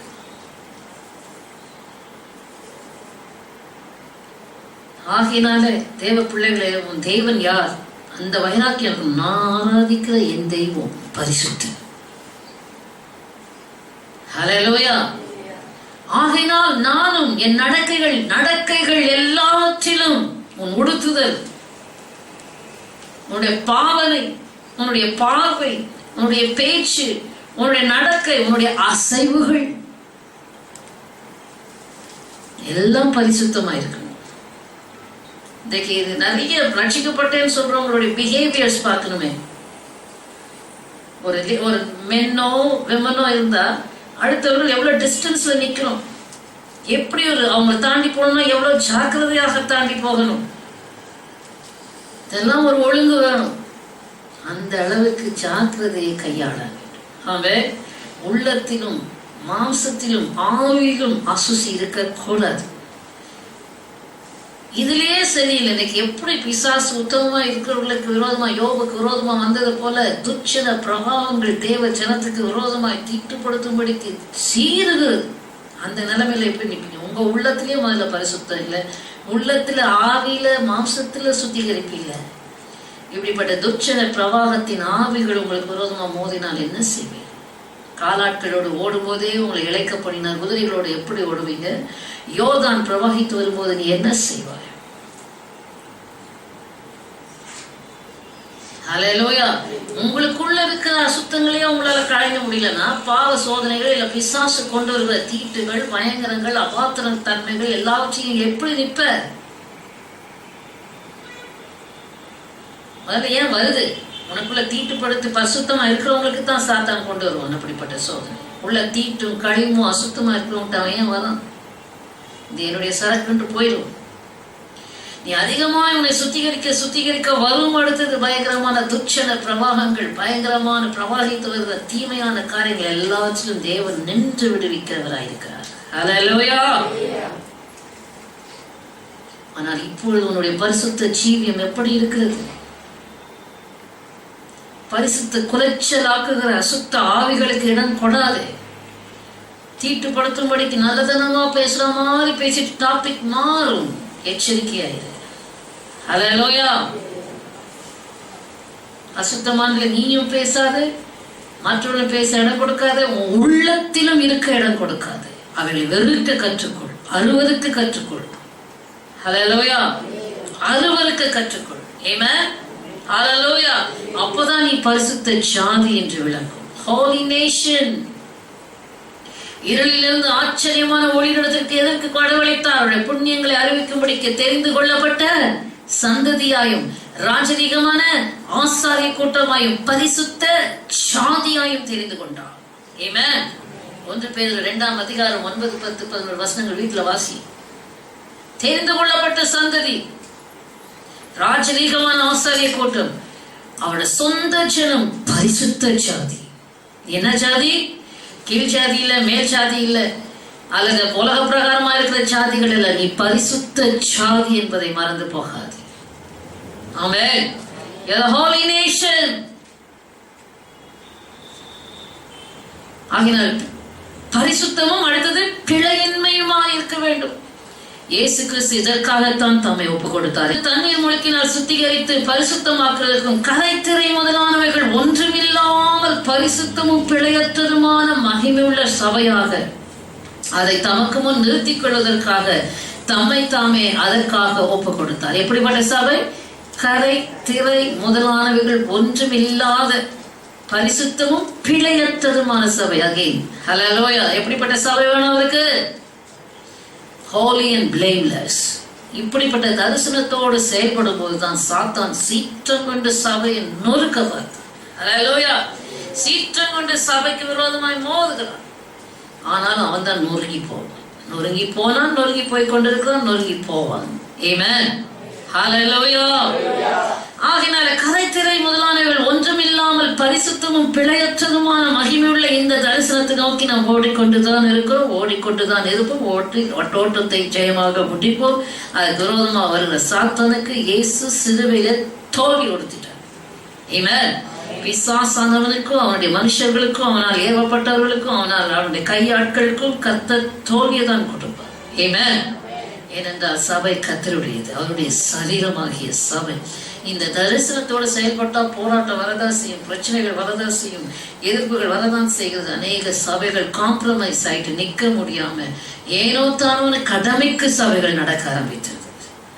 ஆகையினால தேவ பிள்ளைகளே, உன் தேவன் யார்? அந்த வைராக்கியம், நான் ஆராதிக்கிற என் தெய்வம் பரிசுத்தர். ஹல்லேலூயா. ஆகையினால் நானும் என் நடக்கைகள் எல்லாற்றிலும் உன் உடுத்துதல், உன்னுடைய பாவனை, உன்னுடைய பார்வை, உன்னுடைய பேச்சு, உன்னுடைய நடக்கை, உன்னுடைய அசைவுகள் எல்லாம் பரிசுத்தமா இருக்கணும். இது நிறைய ரட்சிக்கப்பட்டேன்னு சொல்றவங்களுடைய பிஹேவியர்ஸ் பார்க்கணுமே. ஒரு மென்னோ விமனோ இருந்தா அடுத்தவர்கள் எவ்வளவு டிஸ்டன்ஸ்ல நிக்கணும், எப்படி அவங்க தாண்டி போகணும்னா எவ்வளவு ஜாக்கிரதையாக தாண்டி போகணும், இதெல்லாம் ஒரு ஒழுங்கு வேணும். அந்த அளவுக்கு ஜாக்கிரதையை கையாள வேண்டும். அவன் உள்ளத்திலும் மாம்சத்திலும் ஆவியிலும் அசுசி இருக்க கூடாது. இதுலயே சரியில்லை. இன்னைக்கு எப்படி பிசாசு உத்தமமா இருக்கிறவர்களுக்கு விரோதமா, யோபுக்கு விரோதமா வந்தது போல துச்சன பிரபாவங்கள் தேவ ஜனத்துக்கு விரோதமாய் தீட்டுப்படுத்தும்படிக்கு சீருகிறது. அந்த நிலைமையில எப்படி நிற்பீங்க? உங்க உள்ளத்திலயும் அதுல பரிசுத்தம் இல்லை, உள்ளத்துல ஆவியில மாம்சத்துல சுத்திகரிப்பு இல்லை. இப்படிப்பட்ட துச்சன பிரவாகத்தின் ஆவிகள் உங்களுக்கு விரோதமா மோதினால் என்ன செய்வீங்க? காலாட்களோடு ஓடும் போதே உங்களை இழைக்க பண்ணினார், குதிரைகளோடு எப்படி ஓடுவீங்க? யோர்தான் பிரவாகித்து வரும்போது நீ என்ன செய்வாய்? ஹல்லேலூயா. உங்களுக்குள்ள இருக்கிற அசுத்தங்களையே உங்களால களைய முடியலன்னா, பாவ சோதனைகள் இல்ல பிசாசு கொண்டு வருகிற தீட்டுகள், பயங்கரங்கள், அபாத்திர தன்மைகள் எல்லாவற்றையும் எப்படி நிற்ப? முதல்ல ஏன் வருது? உனக்குள்ள தீட்டுப்படுத்தி பரிசுத்தமா இருக்கிறவங்களுக்கு தான் சாத்தான் கொண்டு வருவான் அப்படிப்பட்ட சோதனை. உள்ள தீட்டும் கழிவும் அசுத்தமா இருக்கிறவங்க அவன் ஏன் வரான்? இது என்னுடைய சரக்குன்று போயிடும். நீ அதிகமா இவனை சுத்திகரிக்க வரும். அடுத்தது பயங்கரமான துச்சன பிரவாகங்கள், பயங்கரமான பிரவாகித்து வருகிற தீமையான காரியங்கள் எல்லாவற்றிலும் தேவன் நின்று விடுவிக்கிறவராயிருக்கிறார். ஹல்லேலூயா. ஆனால் இப்பொழுது உன்னுடைய பரிசுத்த ஜீவியம் எப்படி இருக்கிறது? பரிசுத்த குலைச்சலாக்குகிற அசுத்த ஆவிகளுக்கு இடம் கொடாதே. தீட்டுப்படுத்தும்படிக்கு நல்லதனமா பேசுற மாதிரி பேசிட்டு டாபிக் மாறும். எச்சரிக்கையாயிரு. ஹல்லேலூயா. அசுத்தமான நீயும் பேசாது, மற்றவர்கள் பேச இடம் கொடுக்காது, உன் உள்ளத்திலும் இருக்க இடம் கொடுக்காது. அவளை வெறுக்க கற்றுக்கொள், அறுவருக்கு கற்றுக்கொள். ஹல்லேலூயா. அறுவருக்கு கற்றுக்கொள். ஆமென். ஹல்லேலூயா. அப்பதான் நீ பரிசுத்த ஜாதி என்று விளங்கும். Holy nation. இருளிலிருந்து ஆச்சரியமான ஒளியிடத்திற்கு எதற்கு கடவுளைத்தார்? அவருடைய புண்ணியங்களை அறிவிக்கும்படிக்கு தெரிந்து கொள்ளப்பட்ட சந்ததியாயும் ராஜரீகமான ஆசாரிய கூட்டமாயும் பரிசுத்த ஜாதியாயும் தெரிந்து கொண்டார். ஆமென். 1 பேதுரு 2ஆம் அதிகாரம் 9, 10, 11 வசனங்கள் வீட்டுல வாசி. தெரிந்து கொள்ளப்பட்ட சந்ததி, ராஜரீகமான ஆசாரிய கூட்டம், அவருடைய சொந்த ஜனம், பரிசுத்த ஜாதி. என்ன ஜாதி? கீழ் ஜாதி இல்ல, மேல் ஜாதி இல்ல, அல்லது உலக பிரகாரமா இருக்கிற ஜாதிகள் இல்ல. நீ பரிசுத்த ஜாதி என்பதை மறந்து போகாது. ஆமென். You're a holy nation. ஆகினால் பரிசுத்தமும் அடுத்தது பிழையின்மையுமா இருக்க வேண்டும். இயேசு கிறிஸ்து இதற்காகத்தான் தம்மை ஒப்புக் கொடுத்தார். தண்ணீர் முழுக்கினால் சுத்திகரித்து பரிசுத்தமாக்குவதற்கும் கரைத்திரை முதலானவைகள் ஒன்றுமில்லாமல் பரிசுத்தமும் பிழையற்றதுமான மகிமையுள்ள சபையாக அதை தமக்கு முன் நிறுத்திக் கொள்வதற்காக தம்மை தாமே அதற்காக ஒப்புக் கொடுத்தார். எப்படிப்பட்ட சபை? கரை திரை முதலானவைகள் ஒன்றுமில்லாத பரிசுத்தமும் பிழையற்றதுமான சபை. அகைன் ஹல்லேலூயா. எப்படிப்பட்ட சபை வேணும் அவருக்கு? Holy and blameless. இப்படிப்பட்ட தரிசனத்தோடு செயல்படும் போதுதான் சாத்தான் சீற்றம் கொண்டு சபையை நொறுக்க பார்த்தான். ஹல்லேலூயா. சீற்றம் கொண்டு சபைக்கு விரோதமாய் மோதுகிறான். ஆனாலும் அவன் தான் நொறுங்கி போனான். நொறுங்கி போய் கொண்டிருக்கிறான், நொறுங்கி போவான். ஆமென். ஹல்லேலூயா. ஆகினால கரைத்திரை முதலானவைகள் ஒன்றுமில்லாமல் பரிசுத்தமும் பிழையற்றதுமான மகிமையுள்ள இந்த தரிசனத்தை நோக்கி நாம் ஓடிக்கொண்டுதான் இருக்கிறோம், ஓடிக்கொண்டுதான் இருப்போம். ஓட்டத்தை ஜெயமாக முடிப்போம். அது விரோதமா வருகிற சாத்தானுக்கு இயேசு சிலுவையில தோல்வி கொடுத்துட்டார். ஆமென். பிசாசானவனுக்கும் அவனுடைய மனுஷர்களுக்கும் அவனால் ஏவப்பட்டவர்களுக்கும் அவனுடைய கையாட்களுக்கும் கர்த்தர் தோல்வியை தான் கொடுப்பார். ஆமென். ஏனென்றால் சபை கர்த்தருடையது, அவருடைய சரீரமாகிய சபை. இந்த தரிசனத்தோடு செயல்பட்டா போராட்டம் வரதான் செய்யும், பிரச்சனைகள் வரதான் செய்யும், எதிர்ப்புகள் வரதான் செய்கிறது. அநேக சபைகள் காம்ப்ரமைஸ் ஆயிட்டு நிக்க முடியாம ஏனோ தானோன்னு கடமைக்கு சபைகள் நடக்க ஆரம்பித்தது.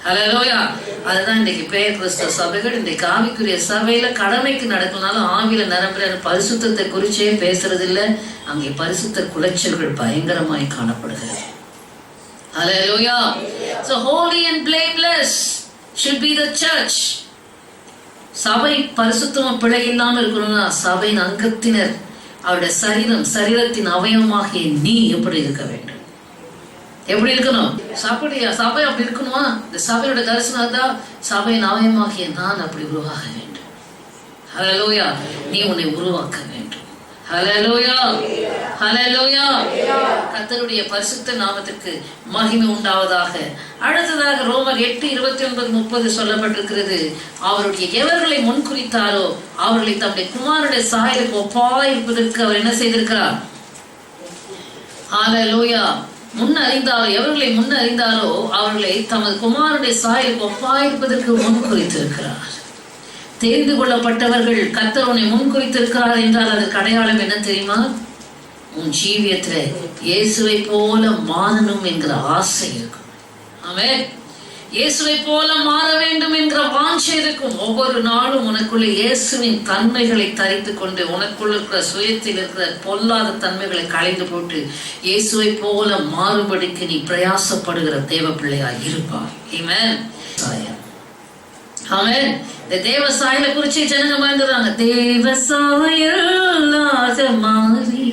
ஹல்லேலூயா. அதுதான் இன்றைக்கு பெயர் கிறிஸ்தவ சபைகள். இன்றைக்கு ஆவிக்குரிய சபையில கடமைக்கு நடக்கணும்னாலும் ஆவியில நரம்புல பரிசுத்தத்தை குறிச்சே பேசுறது இல்லை. அங்கே பரிசுத்த குலைச்சல்கள் பயங்கரமாய் காணப்படுகிறது. Hallelujah. So holy and blameless should be the church. சபை பரிசுத்தமும் பிழை இல்லாமல் இருக்கணும்னா சபையின் அங்கத்தினர், அவருடைய சரீரத்தின் அவயவமாகிய நீ எப்படி இருக்க வேண்டும்? எப்படி இருக்கணும்? சபை அப்படி இருக்கணுமா? இந்த சபையோட தரிசனம் தான் சபையின் அவயவமாகிய நான் அப்படி உருவாக வேண்டும். ஹல்லேலூயா. நீ உன்னை உருவாக்க வேண்டும். ஹல்லேலூயா. ஹல்லேலூயா. கர்த்தருடைய பரிசுத்த நாமத்திற்கு மகிமை உண்டாவதாக. அடுத்ததாக ரோமர் 8:29-30 சொல்லப்பட்டிருக்கிறது. அவருடைய எவர்களை முன்குறித்தாரோ அவர்களை தம்முடைய குமாரனுடைய சாயலுக்கு ஒப்பாய் இருப்பதற்கு அவர் என்ன செய்திருக்கிறார்? ஹல்லேலூயா. எவர்களை முன்னறிந்தாரோ அவர்களை தமது குமாரனுடைய சாயலுக்கு ஒப்பாய் இருப்பதற்கு முன்குறித்திருக்கிறார். தெரிந்து கொள்ளப்பட்டவர்கள் கர்த்தர் உன்னை முன்குறித்திருக்கிறார் என்றால் அதற்கு அடையாளம் என்ன தெரியுமா? உன் ஜீவியத்துல இயேசுவை போல மாறணும் என்கிற ஆசை இருக்கும். ஆமென். இயேசுவை போல மாற வேண்டும் என்கிற வாஞ்சை இருக்கும். ஒவ்வொரு நாளும் உனக்குள்ள இயேசுவின் தன்மைகளை தரித்து கொண்டு உனக்குள்ள இருக்கிற சுயத்தில் இருக்கிற பொல்லாத தன்மைகளை களைந்து போட்டு இயேசுவை போல மாறுபடிக்கு நீ பிரயாசப்படுகிற தேவ பிள்ளையாய் இருப்பார். ஆமென். ஆமென். இந்த தேவ சாயலை குறிச்சு ஜனங்க மாறுறாங்க. தேவ சாயலாக மாறி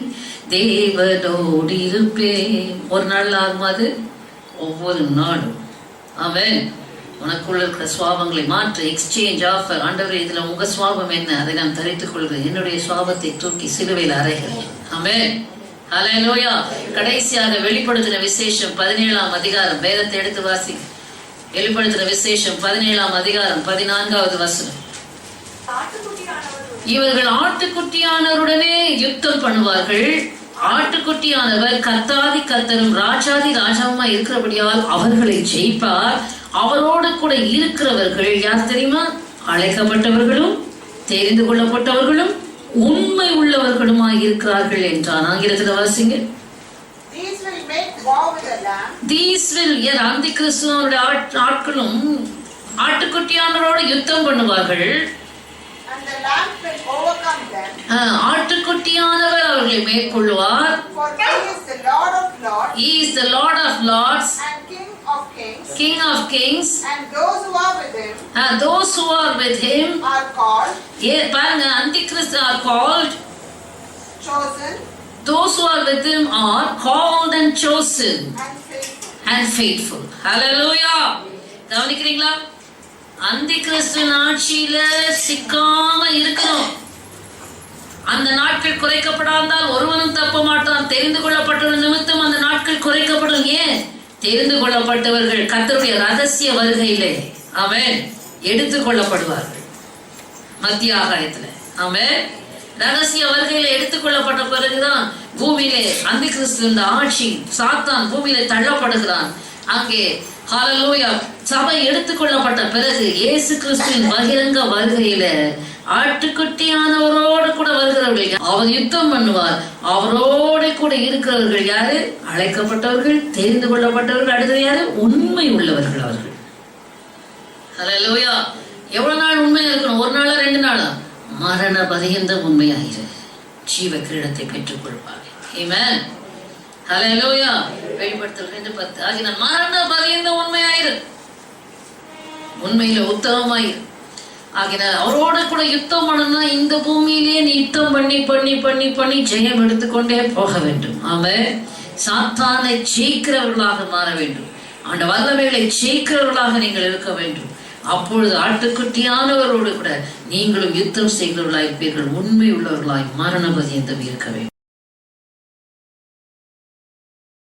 தேவனோடு இருப்பேன். ஒரு நாள் ஆகும் அது? ஒவ்வொரு நாளும். ஆமென். உனக்குள்ள இருக்கிற சுவாபங்களை மாற்று. Exchange offer. ஆண்டவரே, இதுல உங்க சுவாபம் என்ன? அதை நான் தரித்துக் கொள்கிறேன். என்னுடைய சுவாபத்தை தூக்கி சிலுவையில் அறைகிறேன். ஆமென். ஹல்லேலூயா. கடைசியாக வெளிப்படுத்தின விசேஷம் 17ஆம் அதிகாரம். வேதத்தை எடுத்து வாசி. வெளிப்படுத்தின விசேஷம் 17ஆம் அதிகாரம் 14வது வசனம். இவர்கள் ஆட்டுக்குட்டியானவருடனே யுத்தம் பண்ணுவார்கள். ஆட்டுக்குட்டியானவர் கர்த்தாதி கர்த்தரும் ராஜாதி ராஜாவுமாய் இருக்கிறபடியால் அவர்களை ஜெயிப்பார். அவரோடு கூட இருக்கிறவர்கள் யார் தெரியுமா? அழைக்கப்பட்டவர்களும் தெரிந்து கொள்ளப்பட்டவர்களும் உண்மை உள்ளவர்களுமாய் இருக்கிறார்கள் என்றான். ஆங்கிலத்தில் வாசிங்க. அந்த கிறிஸ்துவனுடைய ஆட்களும் ஆட்டுக்குட்டியானவரோடு யுத்தம் பண்ணுவார்கள். ஆட்டுக்குட்டியானவர் அவர்களை மேற்கொள்வார். He is the Lord of Lords and King of Kings. And those who are with him, those who are with him are called. பாருங்க, Antichrist are called, chosen. Those who are with him are called and chosen and faithful. Hallelujah. கவனிக்கிறீங்களா? அந்த கிறிஸ்துவின் ஆட்சியில சிக்காம இருக்கணும். அந்த நாட்கள் குறைக்கப்படாதால் ஒருவனும் தப்ப மாட்டான். தெரிந்து கொள்ளப்பட்டவர்கள் நிமித்தம் அந்த நாட்கள் குறைக்கப்படும். ஏன்? தெரிந்து கொள்ளப்பட்டவர்கள் கர்த்தருடைய ரகசிய வருகையிலே அவன் எடுத்துக் கொள்ளப்படுவார்கள். மத்திய ஆகாயத்துல அவன் ரகசிய வருகையில எடுத்துக் கொள்ளப்பட்ட பிறகுதான் பூமியிலே அந்த கிறிஸ்துவின் ஆட்சி, சாத்தான் பூமியிலே தள்ளப்படுகிறான். அங்கே ஹல்லேலூயா சபை எடுத்துக்கொள்ளப்பட்ட பிறகு இயேசு கிறிஸ்துவின் பகிரங்க வருகையில ஆட்டுக்குட்டியானவரோடு கூட வருகிறவர்கள் அவர் யுத்தம் பண்ணுவார். அவரோட கூட இருக்கிறவர்கள் யாரு? அழைக்கப்பட்டவர்கள், தெரிந்து கொள்ளப்பட்டவர்கள். அடுத்தது யாரு? உண்மை உள்ளவர்கள் அவர்கள். ஹல்லேலூயா. எவ்வளவு நாள் உண்மையா இருக்கணும்? ஒரு நாளா 2 நாளா? மரண பரியந்த உண்மையாயிரு, ஜீவ கிரீடத்தை பெற்றுக் கொள்வார். ஆமென். ஹல்லேலூயா. வெளிப்படுத்தல் 2:10. ஆகினால் மரண பரியந்த உண்மையாயிரு, உண்மையில உத்தமமாயிரு. ஆகினால் அவரோட கூட யுத்தம் பண்ணணும்னா இந்த பூமியிலேயே நீ யுத்தம் பண்ணி பண்ணி பண்ணி பண்ணி ஜெயம் எடுத்துக்கொண்டே போக வேண்டும். ஆமென். சாத்தானை ஜெயிக்கிறவர்களாக மாற வேண்டும். அந்த வல்லமைகளை ஜெயிக்கிறவர்களாக நீங்கள் இருக்க வேண்டும். அப்பொழுது ஆட்டுக்குட்டியானவரோடு கூட நீங்களும் யுத்தம் செய்கிறவர்களாய் இருப்பீர்கள். உண்மை உள்ளவர்களாய் மரண பரியந்தம் இருக்க வேண்டும்.